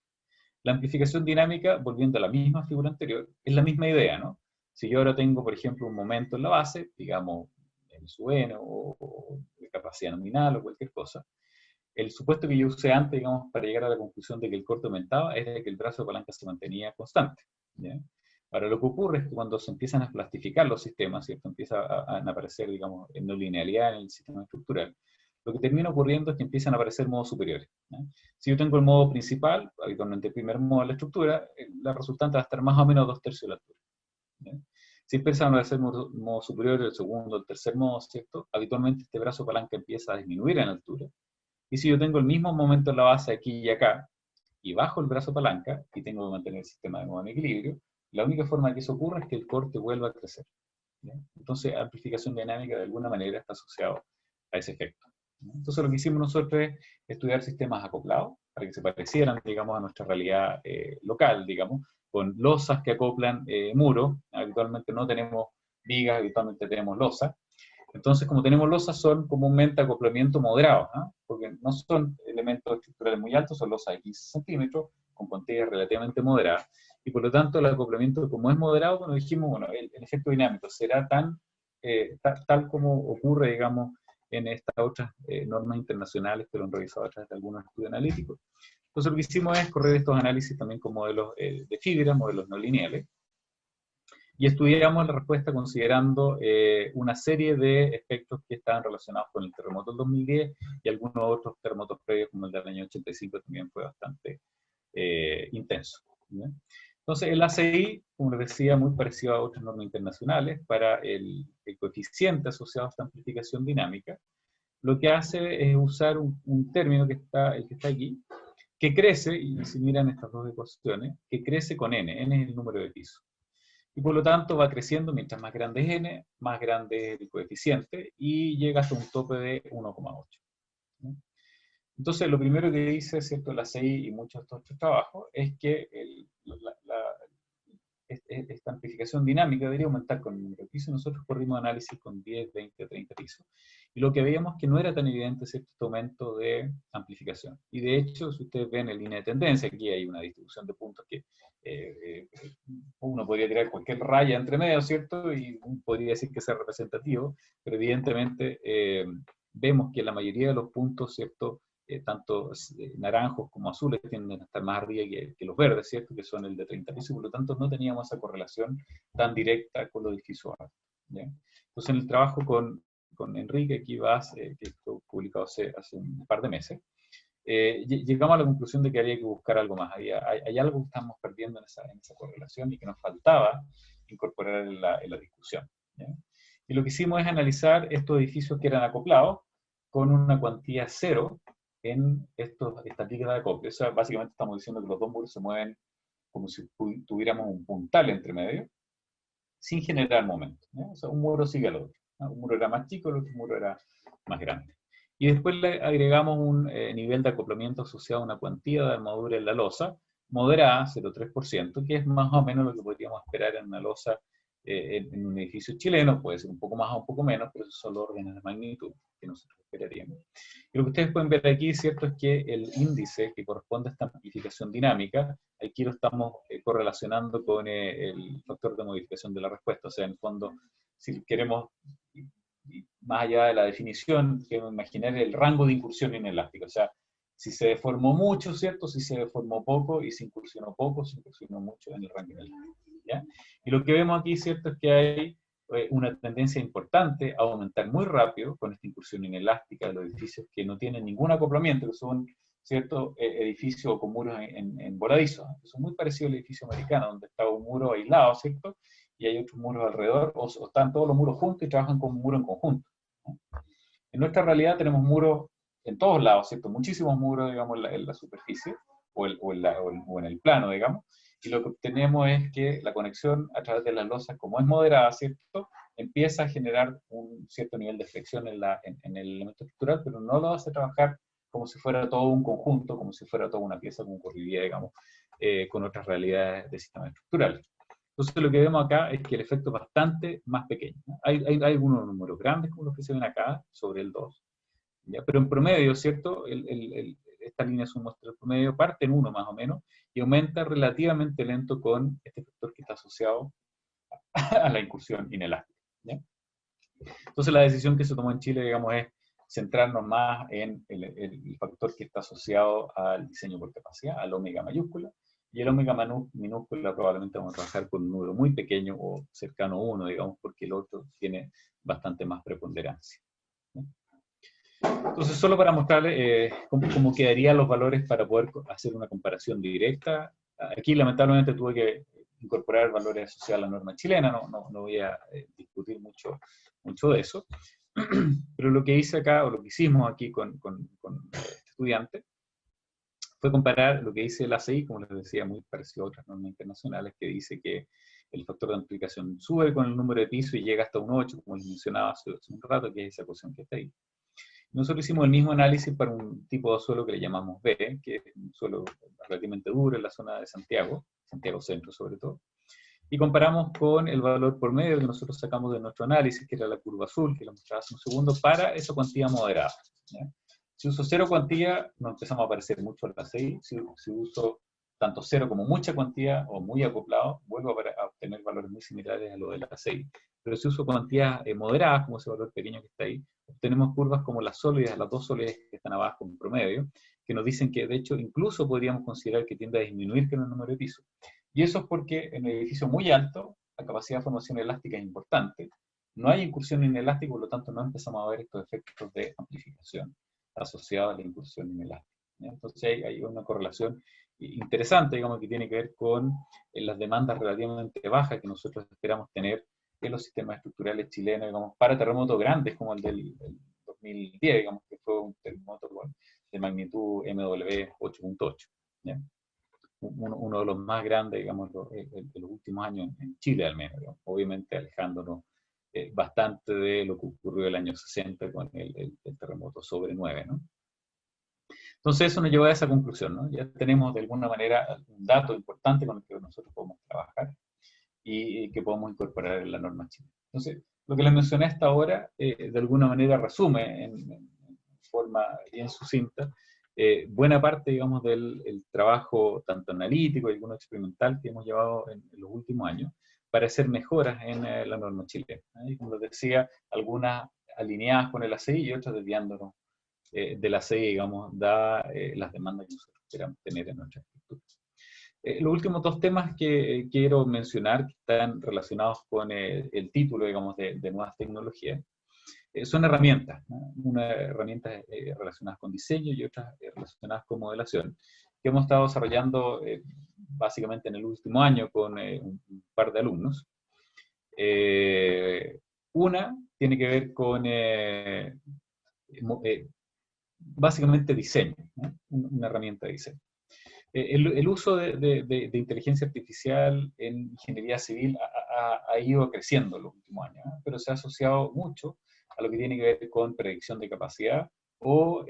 La amplificación dinámica, volviendo a la misma figura anterior, es la misma idea, ¿no? Si yo ahora tengo, por ejemplo, un momento en la base, digamos, M sub n o de capacidad nominal o cualquier cosa, el supuesto que yo usé antes, digamos, para llegar a la conclusión de que el corte aumentaba, es de que el brazo de palanca se mantenía constante. ¿Ya? Ahora, lo que ocurre es que cuando se empiezan a plastificar los sistemas, ¿cierto? Empieza a aparecer, digamos, en no linealidad en el sistema estructural, lo que termina ocurriendo es que empiezan a aparecer modos superiores. ¿Ya? Si yo tengo el modo principal, habitualmente el primer modo de la estructura, la resultante va a estar más o menos 2/3 de la altura. ¿Ya? Si empiezan a hacer modo superior, el segundo, el tercer modo, ¿cierto? Habitualmente este brazo palanca empieza a disminuir en altura. Y si yo tengo el mismo momento en la base aquí y acá, y bajo el brazo palanca, y tengo que mantener el sistema de nuevo en equilibrio, la única forma de que eso ocurra es que el corte vuelva a crecer. ¿Ya? Entonces, amplificación dinámica de alguna manera está asociado a ese efecto. ¿Ya? Entonces, lo que hicimos nosotros es estudiar sistemas acoplados, para que se parecieran, digamos, a nuestra realidad local, digamos, con losas que acoplan muros. Habitualmente no tenemos vigas, habitualmente tenemos losas. Entonces, como tenemos losas, son comúnmente acoplamiento moderado, ¿no? Porque no son elementos estructurales muy altos, son losas de 15 centímetros, con puntillas relativamente moderadas, y por lo tanto el acoplamiento, como es moderado, cuando dijimos, bueno, el efecto dinámico será tal como ocurre, digamos, en estas otras normas internacionales que lo han revisado a través de algunos estudios analíticos. Entonces, lo que hicimos es correr estos análisis también con modelos de fibra, modelos no lineales, y estudiamos la respuesta considerando una serie de efectos que estaban relacionados con el terremoto del 2010 y algunos otros terremotos previos, como el del año 85, también fue bastante intenso. ¿Ya? Entonces, el ACI, como les decía, muy parecido a otras normas internacionales, para el coeficiente asociado a esta amplificación dinámica, lo que hace es usar un término que está, el que está aquí, que crece, y si miran estas dos ecuaciones, que crece con n es el número de pisos. Y por lo tanto va creciendo, mientras más grande es n, más grande es el coeficiente, y llega hasta un tope de 1,8. ¿No? Entonces, lo primero que dice, ¿cierto?, la CI y muchos de estos otros trabajos, es que esta amplificación dinámica debería aumentar con el número de pisos. Nosotros corrimos análisis con 10, 20, 30 pisos. Y lo que veíamos que no era tan evidente este aumento de amplificación. Y de hecho, si ustedes ven en línea de tendencia, aquí hay una distribución de puntos que uno podría tirar cualquier raya entre medio, ¿cierto? Y podría decir que sea representativo, pero evidentemente vemos que la mayoría de los puntos, ¿cierto?, tanto naranjos como azules tienden a estar más arriba que los verdes, ¿cierto?, que son el de 30 pisos, y por lo tanto no teníamos esa correlación tan directa con los edificios altos. ¿Ya? Entonces, en el trabajo con Enrique aquí que fue publicado hace un par de meses, llegamos a la conclusión de que había que buscar algo más. Hay algo que estamos perdiendo en esa correlación y que nos faltaba incorporar en la discusión. ¿Ya? Y lo que hicimos es analizar estos edificios que eran acoplados con una cuantía cero en esta tigre de acople. O sea, básicamente estamos diciendo que los dos muros se mueven como si tuviéramos un puntal entre medio, sin generar momento. ¿Ya? O sea, un muro sigue al otro. ¿No? Un muro era más chico, el otro muro era más grande. Y después le agregamos un nivel de acoplamiento asociado a una cuantía de armadura en la losa, moderada, 0,3%, que es más o menos lo que podríamos esperar en una losa en un edificio chileno. Puede ser un poco más o un poco menos, pero esos son los órdenes de magnitud que nosotros esperaríamos. Y lo que ustedes pueden ver aquí, ¿cierto?, es que el índice que corresponde a esta amplificación dinámica, aquí lo estamos correlacionando con el factor de modificación de la respuesta. O sea, en el fondo, si queremos, más allá de la definición, queremos imaginar el rango de incursión inelástica. O sea, si se deformó mucho, ¿cierto?, si se deformó poco, y si incursionó poco, si incursionó mucho en el rango inelástico. ¿Ya? Y lo que vemos aquí, ¿cierto?, es que hay una tendencia importante a aumentar muy rápido con esta incursión inelástica de los edificios que no tienen ningún acoplamiento, que son ciertos edificios con muros en voladizos, que son muy parecidos al edificio americano, donde está un muro aislado, ¿cierto? Y hay otros muros alrededor, o están todos los muros juntos y trabajan como un muro en conjunto, ¿no? En nuestra realidad tenemos muros en todos lados, ¿cierto? Muchísimos muros, digamos, en la superficie o en el plano, digamos, y lo que obtenemos es que la conexión a través de las losas, como es moderada, ¿cierto?, empieza a generar un cierto nivel de flexión en el elemento estructural, pero no lo hace trabajar como si fuera todo un conjunto, como si fuera toda una pieza, como ocurriría, digamos, con otras realidades de sistemas estructurales. Entonces lo que vemos acá es que el efecto es bastante más pequeño, ¿no? Hay algunos números grandes, como los que se ven acá, sobre el 2, ¿ya? Pero en promedio, ¿cierto? Esta línea es un muestra el promedio, parte en 1 más o menos, y aumenta relativamente lento con este factor que está asociado a la incursión inelástica, ¿ya? Entonces la decisión que se tomó en Chile, digamos, es centrarnos más en el factor que está asociado al diseño por capacidad, al omega mayúscula, y el omega minúscula probablemente vamos a trabajar con un número muy pequeño o cercano a 1, digamos, porque el otro tiene bastante más preponderancia, ¿no? Entonces, solo para mostrarles cómo quedarían los valores para poder hacer una comparación directa. Aquí, lamentablemente, tuve que incorporar valores asociados a la norma chilena, no voy a discutir mucho de eso. Pero lo que hice acá, o lo que hicimos aquí con este estudiante, fue comparar lo que dice el ACI, como les decía, muy parecido a otras normas internacionales, que dice que el factor de amplificación sube con el número de piso y llega hasta un 8, como les mencionaba hace un rato, que es esa ecuación que está ahí. Nosotros hicimos el mismo análisis para un tipo de suelo que le llamamos B, que es un suelo relativamente duro en la zona de Santiago Centro sobre todo, y comparamos con el valor por medio que nosotros sacamos de nuestro análisis, que era la curva azul, que lo mostraba hace un segundo, para esa cuantía moderada, ¿ya? Si uso cero cuantía, nos empezamos a parecer mucho a la CI. Si uso tanto cero como mucha cuantía o muy acoplado, vuelvo a obtener valores muy similares a lo de la CI. Pero si uso cuantías moderadas, como ese valor pequeño que está ahí, obtenemos curvas como las sólidas, las dos sólidas que están abajo en promedio, que nos dicen que de hecho incluso podríamos considerar que tiende a disminuir con el número de pisos. Y eso es porque en el edificio muy alto, la capacidad de formación elástica es importante, no hay incursión inelástica, por lo tanto no empezamos a ver estos efectos de amplificación asociados a la incursión inelástica, ¿ya? Entonces hay una correlación interesante, digamos, que tiene que ver con las demandas relativamente bajas que nosotros esperamos tener en los sistemas estructurales chilenos, digamos, para terremotos grandes como el del 2010, digamos, que fue un terremoto de magnitud MW 8.8, ¿ya? Uno de los más grandes, digamos, de los últimos años en Chile al menos, digamos, obviamente alejándonos bastante de lo que ocurrió el año 60 con el terremoto sobre 9, ¿no? Entonces eso nos llevó a esa conclusión, ¿no? Ya tenemos de alguna manera un dato importante con el que nosotros podemos trabajar y que podemos incorporar en la norma chilena. Entonces, lo que les mencioné hasta ahora, de alguna manera resume en forma bien sucinta buena parte, digamos, del trabajo tanto analítico y alguno experimental que hemos llevado en los últimos años para hacer mejoras en la norma chilena, ¿eh? Y como les decía, algunas alineadas con el ACI y otras desviándonos de la ACI, digamos, da las demandas que nosotros queramos tener en nuestra estructura. Los últimos dos temas que quiero mencionar, que están relacionados con el título, digamos, de nuevas tecnologías, son herramientas, ¿no? Unas herramientas relacionadas con diseño y otras relacionadas con modelación, que hemos estado desarrollando básicamente en el último año con un par de alumnos. Una tiene que ver con básicamente diseño, ¿no? Una herramienta de diseño. El uso de inteligencia artificial en ingeniería civil ha ido creciendo en los últimos años, ¿eh? Pero se ha asociado mucho a lo que tiene que ver con predicción de capacidad o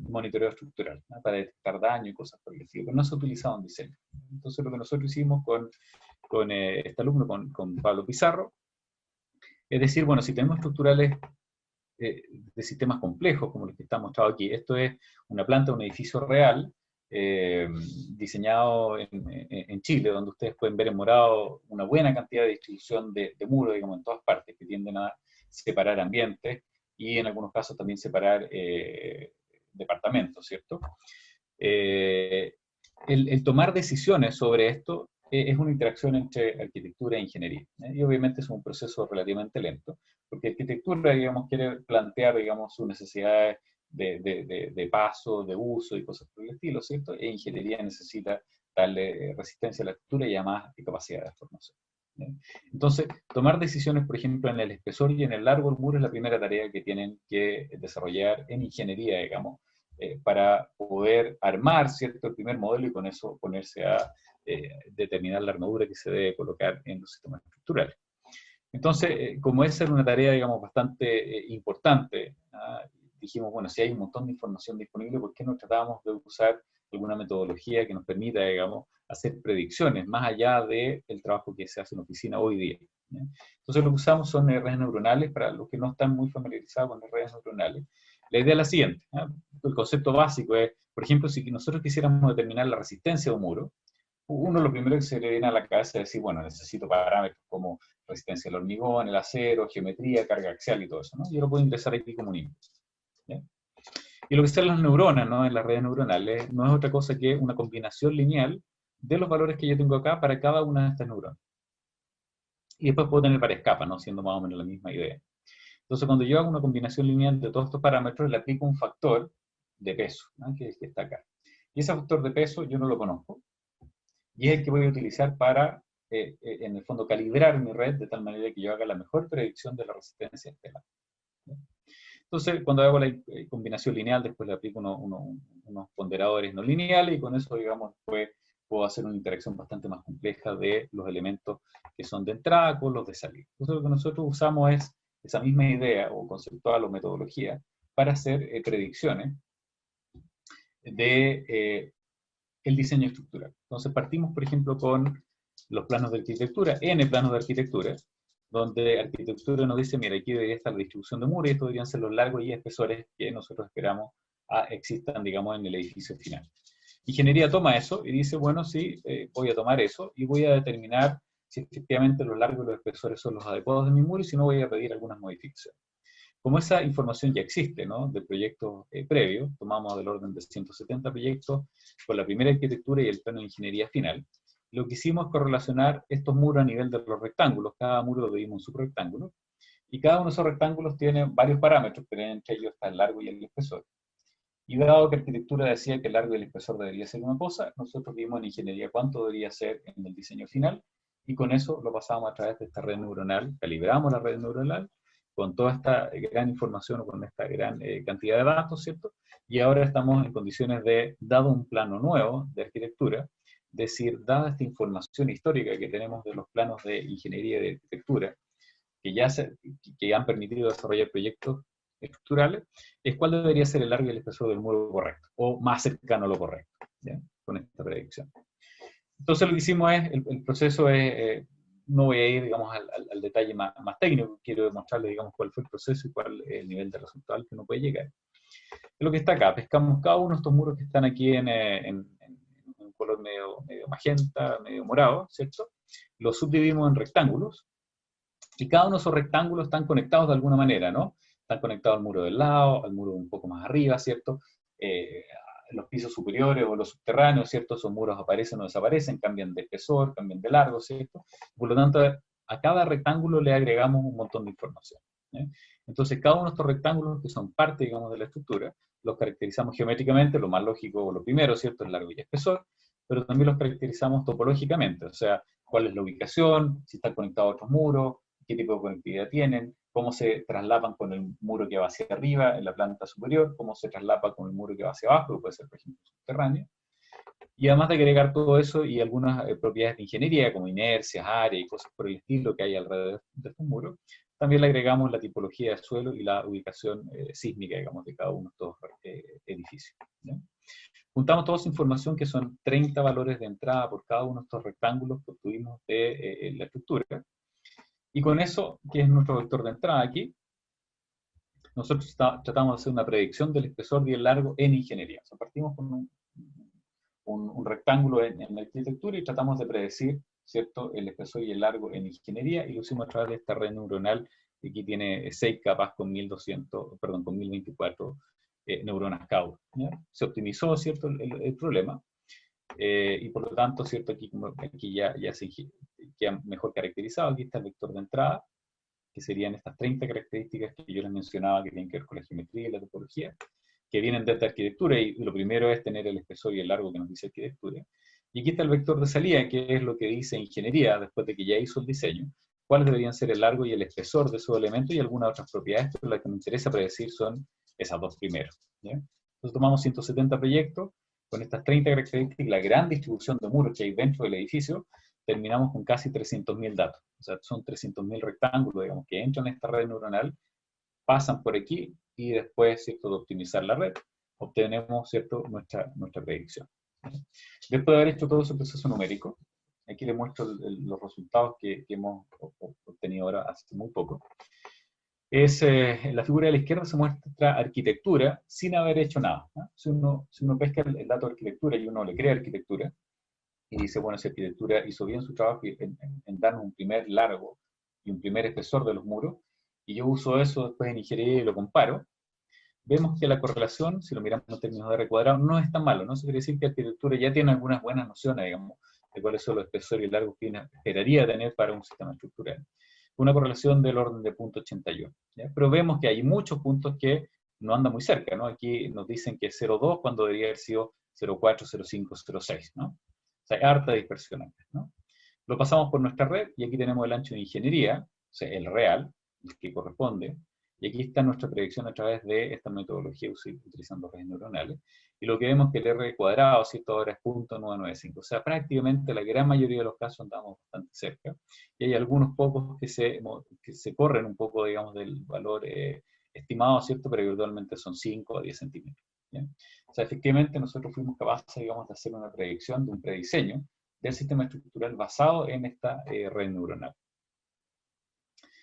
monitoreo estructural, ¿no? Para detectar daño y cosas por el estilo, pero no se ha utilizado en diseño. Entonces lo que nosotros hicimos con este alumno, con Pablo Pizarro, es decir, bueno, si tenemos estructurales de sistemas complejos, como los que está mostrado aquí, esto es una planta, un edificio real, diseñado en Chile, donde ustedes pueden ver en morado una buena cantidad de distribución de muros, digamos, en todas partes, que tienden a separar ambientes y en algunos casos también separar departamentos, ¿cierto? El tomar decisiones sobre esto es una interacción entre arquitectura e ingeniería. Y obviamente es un proceso relativamente lento, porque arquitectura, digamos, quiere plantear, digamos, sus necesidades de paso, de uso y cosas por el estilo, ¿cierto? E ingeniería necesita darle resistencia a la estructura y además de capacidad de formación. Entonces, tomar decisiones, por ejemplo, en el espesor y en el largo del muro es la primera tarea que tienen que desarrollar en ingeniería, digamos, para poder armar, ¿cierto?, el primer modelo y con eso ponerse a determinar la armadura que se debe colocar en los sistemas estructurales. Entonces, como esa era una tarea, digamos, bastante importante, dijimos, bueno, si hay un montón de información disponible, ¿por qué no tratábamos de usar alguna metodología que nos permita, digamos, hacer predicciones más allá del trabajo que se hace en oficina hoy día? ¿Ya? Entonces, lo que usamos son redes neuronales, para los que no están muy familiarizados con las redes neuronales. La idea es la siguiente, ¿ya? El concepto básico es, por ejemplo, si nosotros quisiéramos determinar la resistencia de un muro, uno lo primero que se le viene a la cabeza es decir, bueno, necesito parámetros como resistencia al hormigón, el acero, geometría, carga axial y todo eso, ¿no? Yo lo puedo ingresar aquí como un input. ¿Ya? Y lo que hacen las neuronas, ¿no?, en las redes neuronales, no es otra cosa que una combinación lineal de los valores que yo tengo acá para cada una de estas neuronas. Y después puedo tener varias capas, ¿no?, siendo más o menos la misma idea. Entonces, cuando yo hago una combinación lineal de todos estos parámetros, le aplico un factor de peso, ¿no?, que está acá. Y ese factor de peso yo no lo conozco, y es el que voy a utilizar para, en el fondo, calibrar mi red de tal manera que yo haga la mejor predicción de la resistencia estelar. Entonces, cuando hago la combinación lineal, después le aplico unos ponderadores no lineales y con eso, digamos, después puedo hacer una interacción bastante más compleja de los elementos que son de entrada con los de salida. Entonces, lo que nosotros usamos es esa misma idea o conceptual o metodología para hacer predicciones de el diseño estructural. Entonces partimos, por ejemplo, con los planos de arquitectura, N planos de arquitectura, donde arquitectura nos dice, mira, aquí debería estar la distribución de muros y estos deberían ser los largos y espesores que nosotros esperamos existan, digamos, en el edificio final. Ingeniería toma eso y dice, bueno, sí, voy a tomar eso y voy a determinar si efectivamente los largos y los espesores son los adecuados de mi muro y si no voy a pedir algunas modificaciones. Como esa información ya existe, ¿no?, de proyectos previos, tomamos del orden de 170 proyectos con la primera arquitectura y el plano de ingeniería final, lo que hicimos es correlacionar estos muros a nivel de los rectángulos. Cada muro lo dividimos en subrectángulos, y cada uno de esos rectángulos tiene varios parámetros, pero entre ellos está el largo y el espesor. Y dado que arquitectura decía que el largo y el espesor debería ser una cosa, nosotros vimos en ingeniería cuánto debería ser en el diseño final, y con eso lo pasamos a través de esta red neuronal, calibramos la red neuronal, con toda esta gran información o con esta gran cantidad de datos, ¿cierto? Y ahora estamos en condiciones de, dado un plano nuevo de arquitectura, decir, dada esta información histórica que tenemos de los planos de ingeniería y de arquitectura, que han permitido desarrollar proyectos estructurales, es cuál debería ser el largo y el espesor del muro correcto, o más cercano a lo correcto, ¿ya?, con esta predicción. Entonces lo que hicimos es, el proceso es, no voy a ir, digamos, al detalle más técnico, quiero demostrarles, digamos, cuál fue el proceso y cuál es el nivel de resultado al que uno puede llegar. Es lo que está acá, pescamos cada uno de estos muros que están aquí en un color medio magenta, medio morado, ¿cierto? Los subdividimos en rectángulos, y cada uno de esos rectángulos están conectados de alguna manera, ¿no? Están conectados al muro del lado, al muro un poco más arriba, ¿cierto? Los pisos superiores o los subterráneos, ¿cierto? Esos muros aparecen o desaparecen, cambian de espesor, cambian de largo, ¿cierto? Por lo tanto, a cada rectángulo le agregamos un montón de información, ¿eh? Entonces, cada uno de estos rectángulos, que son parte, digamos, de la estructura, los caracterizamos geométricamente, lo más lógico o lo primero, ¿cierto?, el largo y espesor, pero también los caracterizamos topológicamente, o sea, cuál es la ubicación, si están conectados a otros muros, qué tipo de conectividad tienen, cómo se traslapan con el muro que va hacia arriba en la planta superior, cómo se traslapa con el muro que va hacia abajo, que puede ser, por ejemplo, subterráneo. Y además de agregar todo eso y algunas propiedades de ingeniería, como inercias, áreas y cosas por el estilo que hay alrededor de estos muros, también le agregamos la tipología de suelo y la ubicación sísmica, digamos, de cada uno de estos edificios, ¿no? Juntamos toda esa información, que son 30 valores de entrada por cada uno de estos rectángulos que obtuvimos de la estructura. Y con eso, que es nuestro vector de entrada aquí, nosotros tratamos de hacer una predicción del espesor y el largo en ingeniería. O sea, partimos con un rectángulo en la arquitectura y tratamos de predecir, ¿cierto?, el espesor y el largo en ingeniería, y lo hicimos a través de esta red neuronal que aquí tiene 6 capas con 1024 neuronas cada una, ¿ya? Se optimizó, ¿cierto?, el problema. y por lo tanto, ¿cierto? Aquí ya se queda mejor caracterizado. Aquí está el vector de entrada, que serían estas 30 características que yo les mencionaba que tienen que ver con la geometría y la topología, que vienen desde arquitectura, y lo primero es tener el espesor y el largo que nos dice arquitectura. Y aquí está el vector de salida, que es lo que dice ingeniería, después de que ya hizo el diseño, cuáles deberían ser el largo y el espesor de esos elementos y algunas otras propiedades, pero las que me interesa predecir son esas dos primeros. ¿Ya? Entonces tomamos 170 proyectos, con estas 30 características y la gran distribución de muros que hay dentro del edificio, terminamos con casi 300.000 datos. O sea, son 300.000 rectángulos, digamos, que entran en esta red neuronal, pasan por aquí y después, ¿cierto?, de optimizar la red, obtenemos, ¿cierto?, nuestra predicción. Después de haber hecho todo ese proceso numérico, aquí les muestro los resultados que hemos obtenido ahora hace muy poco. En la figura de la izquierda se muestra arquitectura sin haber hecho nada, ¿no? Si uno pesca el dato de arquitectura y uno le crea arquitectura, y dice, bueno, si arquitectura hizo bien su trabajo en darnos un primer largo y un primer espesor de los muros, y yo uso eso después en ingeniería y lo comparo, vemos que la correlación, si lo miramos en términos de R cuadrado, no es tan malo, ¿no? Eso quiere decir que arquitectura ya tiene algunas buenas nociones, digamos, de cuáles son los espesores y largos que uno esperaría tener para un sistema estructural. Una correlación del orden de 0.81. ¿Ya? Pero vemos que hay muchos puntos que no andan muy cerca, ¿no? Aquí nos dicen que es 0.2 cuando debería haber sido 0.4, 0.5, 0.6, ¿no? O sea, hay harta dispersión antes, ¿no? Lo pasamos por nuestra red y aquí tenemos el ancho de ingeniería, o sea, el real, el que corresponde, y aquí está nuestra predicción a través de esta metodología utilizando redes neuronales. Y lo que vemos es que el R cuadrado, ¿cierto?, ahora es 0.995. O sea, prácticamente la gran mayoría de los casos andamos bastante cerca. Y hay algunos pocos que se corren un poco, digamos, del valor estimado, ¿cierto?, pero virtualmente son 5 a 10 centímetros. ¿Bien? O sea, efectivamente nosotros fuimos capaces, digamos, de hacer una predicción de un prediseño del sistema estructural basado en esta red neuronal.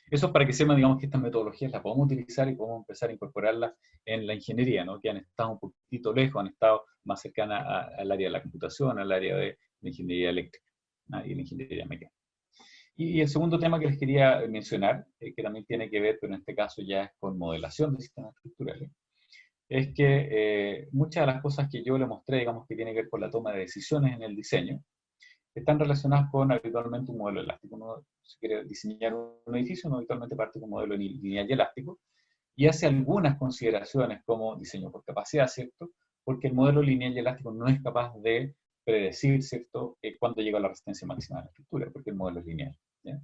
Eso es para que sepan, digamos, que estas metodologías las podemos utilizar y podemos empezar a incorporarlas en la ingeniería, ¿no? Que han estado un poquito lejos, han estado más cercanas al área de la computación, al área de la ingeniería eléctrica, ¿no? Y la ingeniería mecánica. Y el segundo tema que les quería mencionar, que también tiene que ver, pero en este caso ya es con modelación de sistemas estructurales, es que muchas de las cosas que yo le mostré, digamos, que tiene que ver con la toma de decisiones en el diseño, están relacionadas con habitualmente un modelo elástico. Uno, si quiere diseñar un edificio, uno habitualmente parte con un modelo lineal y elástico, y hace algunas consideraciones como diseño por capacidad, ¿cierto? Porque el modelo lineal y elástico no es capaz de predecir, ¿cierto?, cuándo llega la resistencia máxima de la estructura, porque el modelo es lineal. ¿Ya?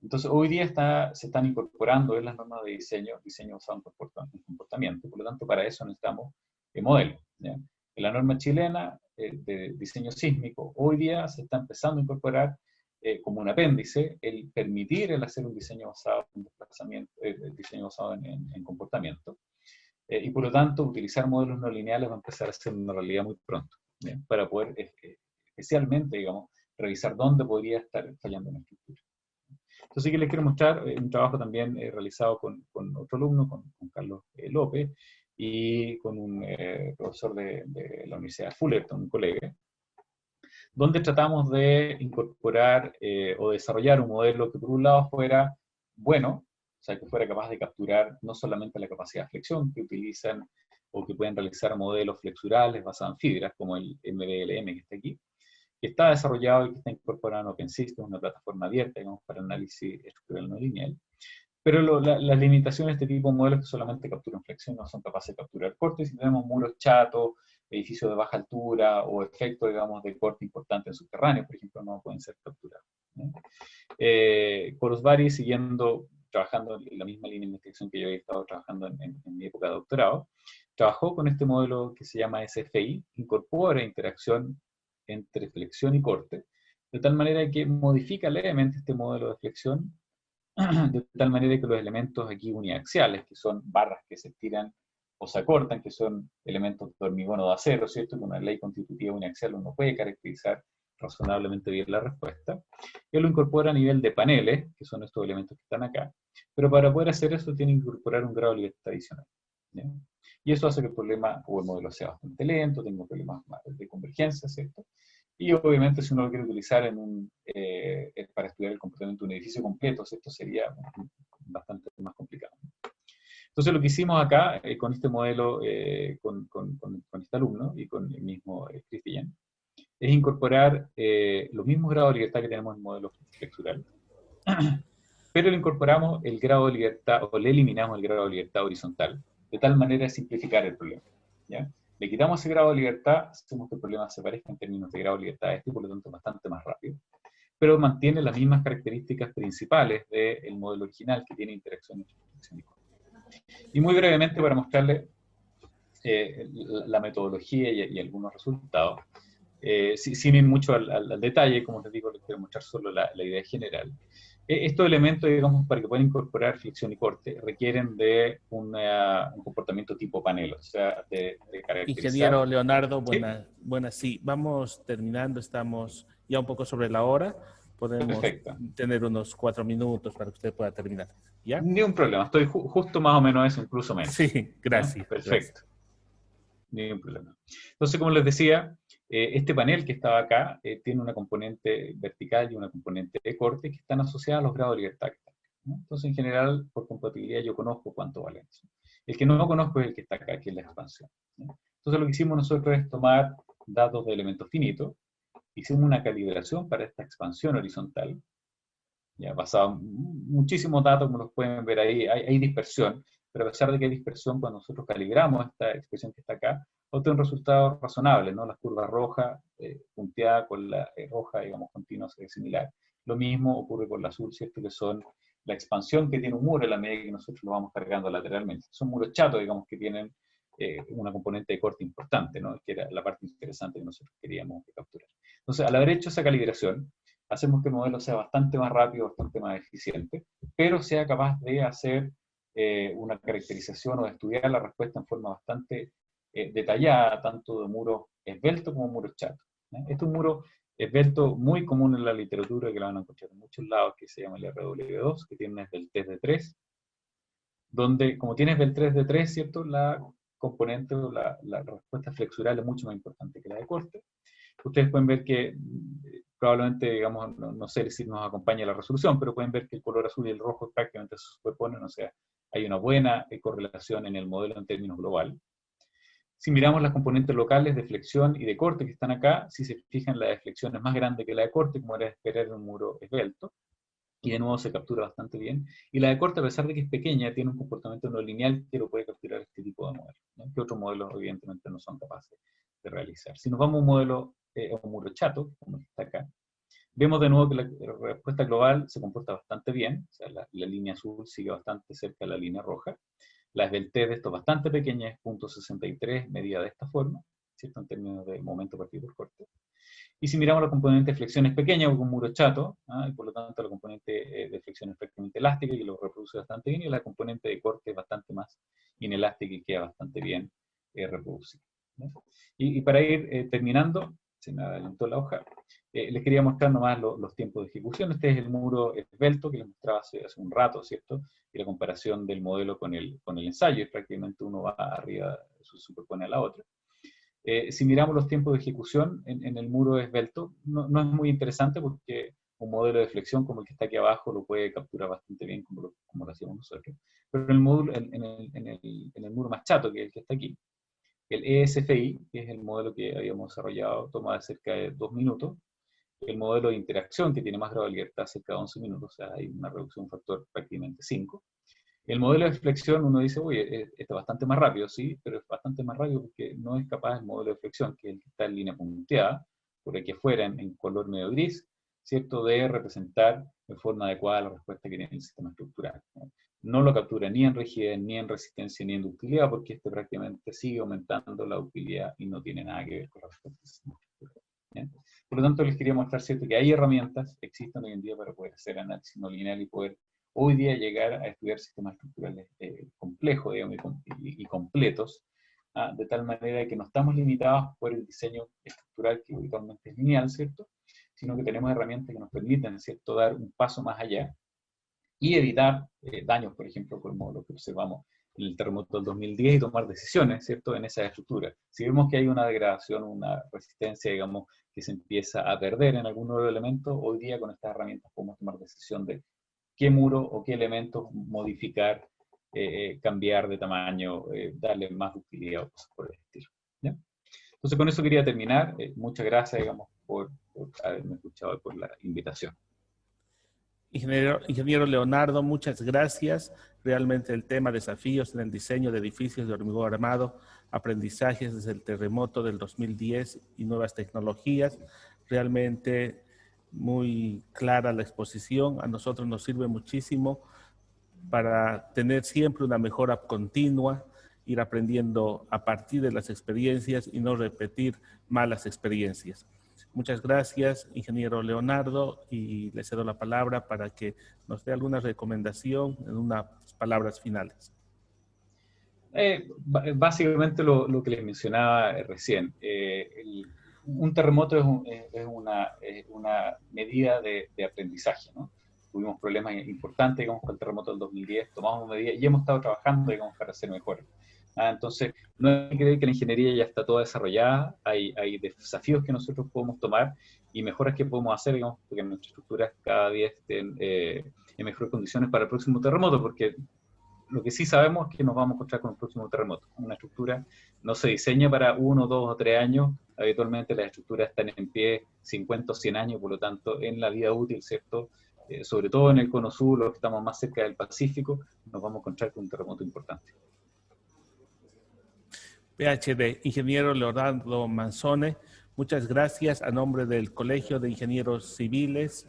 Entonces, hoy día se están incorporando en las normas de diseño basado en comportamiento, por lo tanto, para eso necesitamos modelos. ¿Ya? En la norma chilena de diseño sísmico, hoy día se está empezando a incorporar como un apéndice el permitir el hacer un diseño basado en desplazamiento, diseño basado en comportamiento, y por lo tanto utilizar modelos no lineales va a empezar a ser una realidad muy pronto, ¿bien? Para poder especialmente, digamos, revisar dónde podría estar fallando una estructura. Entonces, aquí les quiero mostrar un trabajo también realizado con otro alumno, con Carlos López, y con un profesor de la Universidad de Fullerton, un colega, donde tratamos de incorporar o desarrollar un modelo que por un lado fuera bueno, o sea, que fuera capaz de capturar no solamente la capacidad de flexión que utilizan o que pueden realizar modelos flexurales basados en fibras, como el MDLM que está aquí, que está desarrollado y que está incorporado en OpenSystem, una plataforma abierta, digamos, para análisis estructural no lineal. Pero las limitaciones de este tipo de modelos que solamente capturan flexión no son capaces de capturar cortes. Si tenemos muros chatos, edificios de baja altura o efectos, digamos, de corte importante en subterráneos, por ejemplo, no pueden ser capturados. Corosvari, trabajando en la misma línea de investigación que yo había estado trabajando en mi época de doctorado, trabajó con este modelo que se llama SFI, que incorpora interacción entre flexión y corte, de tal manera que modifica levemente este modelo de flexión, de tal manera que los elementos aquí uniaxiales, que son barras que se estiran o se acortan, que son elementos de hormigón o de acero, ¿cierto? Con una ley constitutiva uniaxial uno puede caracterizar razonablemente bien la respuesta. Él lo incorpora a nivel de paneles, que son estos elementos que están acá, pero para poder hacer eso tiene que incorporar un grado de libertad adicional. ¿Ya? Y eso hace que el problema o el modelo sea bastante lento, tenga problemas de convergencia, ¿cierto? Y obviamente si uno lo quiere utilizar para estudiar el comportamiento de un edificio completo, esto sería bastante más complicado. Entonces lo que hicimos acá con este modelo, con este alumno y con el mismo Cristian, es incorporar los mismos grados de libertad que tenemos en el modelo flexural, pero le incorporamos el grado de libertad, o le eliminamos el grado de libertad horizontal, de tal manera de simplificar el problema, ¿ya? Le quitamos ese grado de libertad, hacemos que el problema se parezca en términos de grado de libertad y por lo tanto bastante más rápido, pero mantiene las mismas características principales del modelo original, que tiene interacción entre flexión y corte. Y muy brevemente, para mostrarle la metodología y algunos resultados, sin ir mucho al detalle, como les digo, les quiero mostrar solo la idea general. Estos elementos, digamos, para que puedan incorporar flexión y corte, requieren de un comportamiento tipo panel, o sea, de caracterizar.
Ingeniero Leonardo,
¿Sí?
buenas, sí, vamos terminando, estamos ya un poco sobre la hora, podemos
Perfecto.
tener unos 4 minutos para que usted pueda terminar, ¿ya?
Ni un problema, estoy justo más o menos eso, incluso menos.
Sí, gracias.
Perfecto.
Gracias.
Ni un problema. Entonces, como les decía, este panel que estaba acá tiene una componente vertical y una componente de corte que están asociadas a los grados de libertad que están acá, ¿no? Entonces, en general, por compatibilidad, yo conozco cuánto vale eso. El que no conozco es el que está acá, que es la expansión, ¿no? Entonces, lo que hicimos nosotros es tomar datos de elementos finitos, hicimos una calibración para esta expansión horizontal, ya basado en muchísimos datos, como los pueden ver ahí, hay dispersión, pero a pesar de que hay dispersión, cuando nosotros calibramos esta expresión que está acá, obtiene un resultado razonable, ¿no? La curva roja punteada con la roja, digamos, continua, es similar. Lo mismo ocurre con la azul, ¿cierto? Que son la expansión que tiene un muro en la medida que nosotros lo vamos cargando lateralmente. Son muros chatos, digamos, que tienen una componente de corte importante, ¿no? Que era la parte interesante que nosotros queríamos capturar. Entonces, al haber hecho esa calibración, hacemos que el modelo sea bastante más rápido, bastante más eficiente, pero sea capaz de hacer una caracterización o de estudiar la respuesta en forma bastante detallada, tanto de muros esbeltos como muros chatos. Este es un muro esbelto muy común en la literatura, que lo van a encontrar en muchos lados, que se llama el RW2, que tiene una esbeltez de 3, donde, como tiene esbeltez de 3, ¿cierto? La componente o la respuesta flexural es mucho más importante que la de corte. Ustedes pueden ver que probablemente, digamos, no sé si nos acompaña la resolución, pero pueden ver que el color azul y el rojo prácticamente se superponen, o sea, hay una buena correlación en el modelo en términos global. Si miramos las componentes locales de flexión y de corte que están acá, si se fijan, la de flexión es más grande que la de corte, como era de esperar en un muro esbelto, y de nuevo se captura bastante bien. Y la de corte, a pesar de que es pequeña, tiene un comportamiento no lineal que lo puede capturar este tipo de modelo, ¿no? Que otros modelos evidentemente no son capaces de realizar. Si nos vamos a un modelo, un muro chato, como el que está acá, vemos de nuevo que la respuesta global se comporta bastante bien, o sea, la línea azul sigue bastante cerca de la línea roja. La esbeltez de esto es bastante pequeña, es 0.63, medida de esta forma, ¿cierto? En términos de momento partido por corte. Y si miramos la componente de flexión es pequeña, porque un muro chato, y por lo tanto la componente de flexión es prácticamente elástica y lo reproduce bastante bien, y la componente de corte es bastante más inelástica y queda bastante bien reproducida, ¿no? Y para ir terminando, se me adelantó la hoja, les quería mostrar nomás los tiempos de ejecución. Este es el muro esbelto que les mostraba hace un rato, ¿cierto? Y la comparación del modelo con el ensayo, es prácticamente uno va arriba, se superpone a la otra. Si miramos los tiempos de ejecución en el muro esbelto, no es muy interesante porque un modelo de flexión como el que está aquí abajo lo puede capturar bastante bien como lo hacíamos nosotros. Pero en el muro más chato, que es el que está aquí, el ESFI, que es el modelo que habíamos desarrollado, toma cerca de 2 minutos. El modelo de interacción, que tiene más grado de libertad, cerca de 11 minutos, o sea, hay una reducción de un factor prácticamente 5. El modelo de flexión, uno dice, oye, está bastante más rápido, sí, pero es bastante más rápido porque no es capaz el modelo de flexión, que es el que está en línea punteada, por aquí afuera, en color medio gris, ¿cierto?, de representar de forma adecuada la respuesta que tiene el sistema estructural, ¿no? No lo captura ni en rigidez, ni en resistencia, ni en ductilidad, porque este prácticamente sigue aumentando la ductilidad y no tiene nada que ver con la respuesta del sistema estructural, ¿bien? Por lo tanto, les quería mostrar, ¿cierto?, que hay herramientas que existen hoy en día para poder hacer análisis no lineal y poder hoy día llegar a estudiar sistemas estructurales complejos, digamos, y completos, de tal manera que no estamos limitados por el diseño estructural que habitualmente es lineal, ¿cierto?, sino que tenemos herramientas que nos permiten, ¿cierto?, dar un paso más allá y evitar daños, por ejemplo, como lo que observamos en el terremoto del 2010, y tomar decisiones, ¿cierto?, en esa estructura. Si vemos que hay una degradación, una resistencia, digamos, que se empieza a perder en algún nuevo elemento, hoy día con estas herramientas podemos tomar decisión de qué muro o qué elementos modificar, cambiar de tamaño, darle más utilidad o cosas por el estilo, ¿ya? Entonces con eso quería terminar. Muchas gracias, digamos, por haberme escuchado y por la invitación.
Ingeniero Leonardo, muchas gracias. Realmente el tema desafíos en el diseño de edificios de hormigón armado, aprendizajes desde el terremoto del 2010 y nuevas tecnologías. Realmente muy clara la exposición. A nosotros nos sirve muchísimo para tener siempre una mejora continua, ir aprendiendo a partir de las experiencias y no repetir malas experiencias. Muchas gracias, ingeniero Leonardo, y le cedo la palabra para que nos dé alguna recomendación en unas palabras finales.
Básicamente lo que les mencionaba recién. Un terremoto es una medida de aprendizaje, ¿no? Tuvimos problemas importantes, digamos, con el terremoto del 2010, tomamos medidas y hemos estado trabajando, digamos, para hacer mejor. Entonces, no hay que creer que la ingeniería ya está toda desarrollada, hay desafíos que nosotros podemos tomar y mejoras que podemos hacer, digamos, porque nuestras estructuras cada día estén en mejores condiciones para el próximo terremoto, porque lo que sí sabemos es que nos vamos a encontrar con el próximo terremoto. Una estructura no se diseña para 1, 2 o 3 años, habitualmente las estructuras están en pie 50 o 100 años, por lo tanto, en la vida útil, ¿cierto? Sobre todo en el Cono Sur, los que estamos más cerca del Pacífico, nos vamos a encontrar con un terremoto importante.
PhD, ingeniero Leonardo Manzone, muchas gracias a nombre del Colegio de Ingenieros Civiles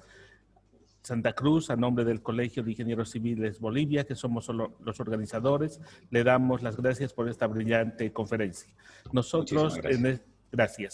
Santa Cruz, a nombre del Colegio de Ingenieros Civiles Bolivia, que somos los organizadores, le damos las gracias por esta brillante conferencia. Nosotros, gracias.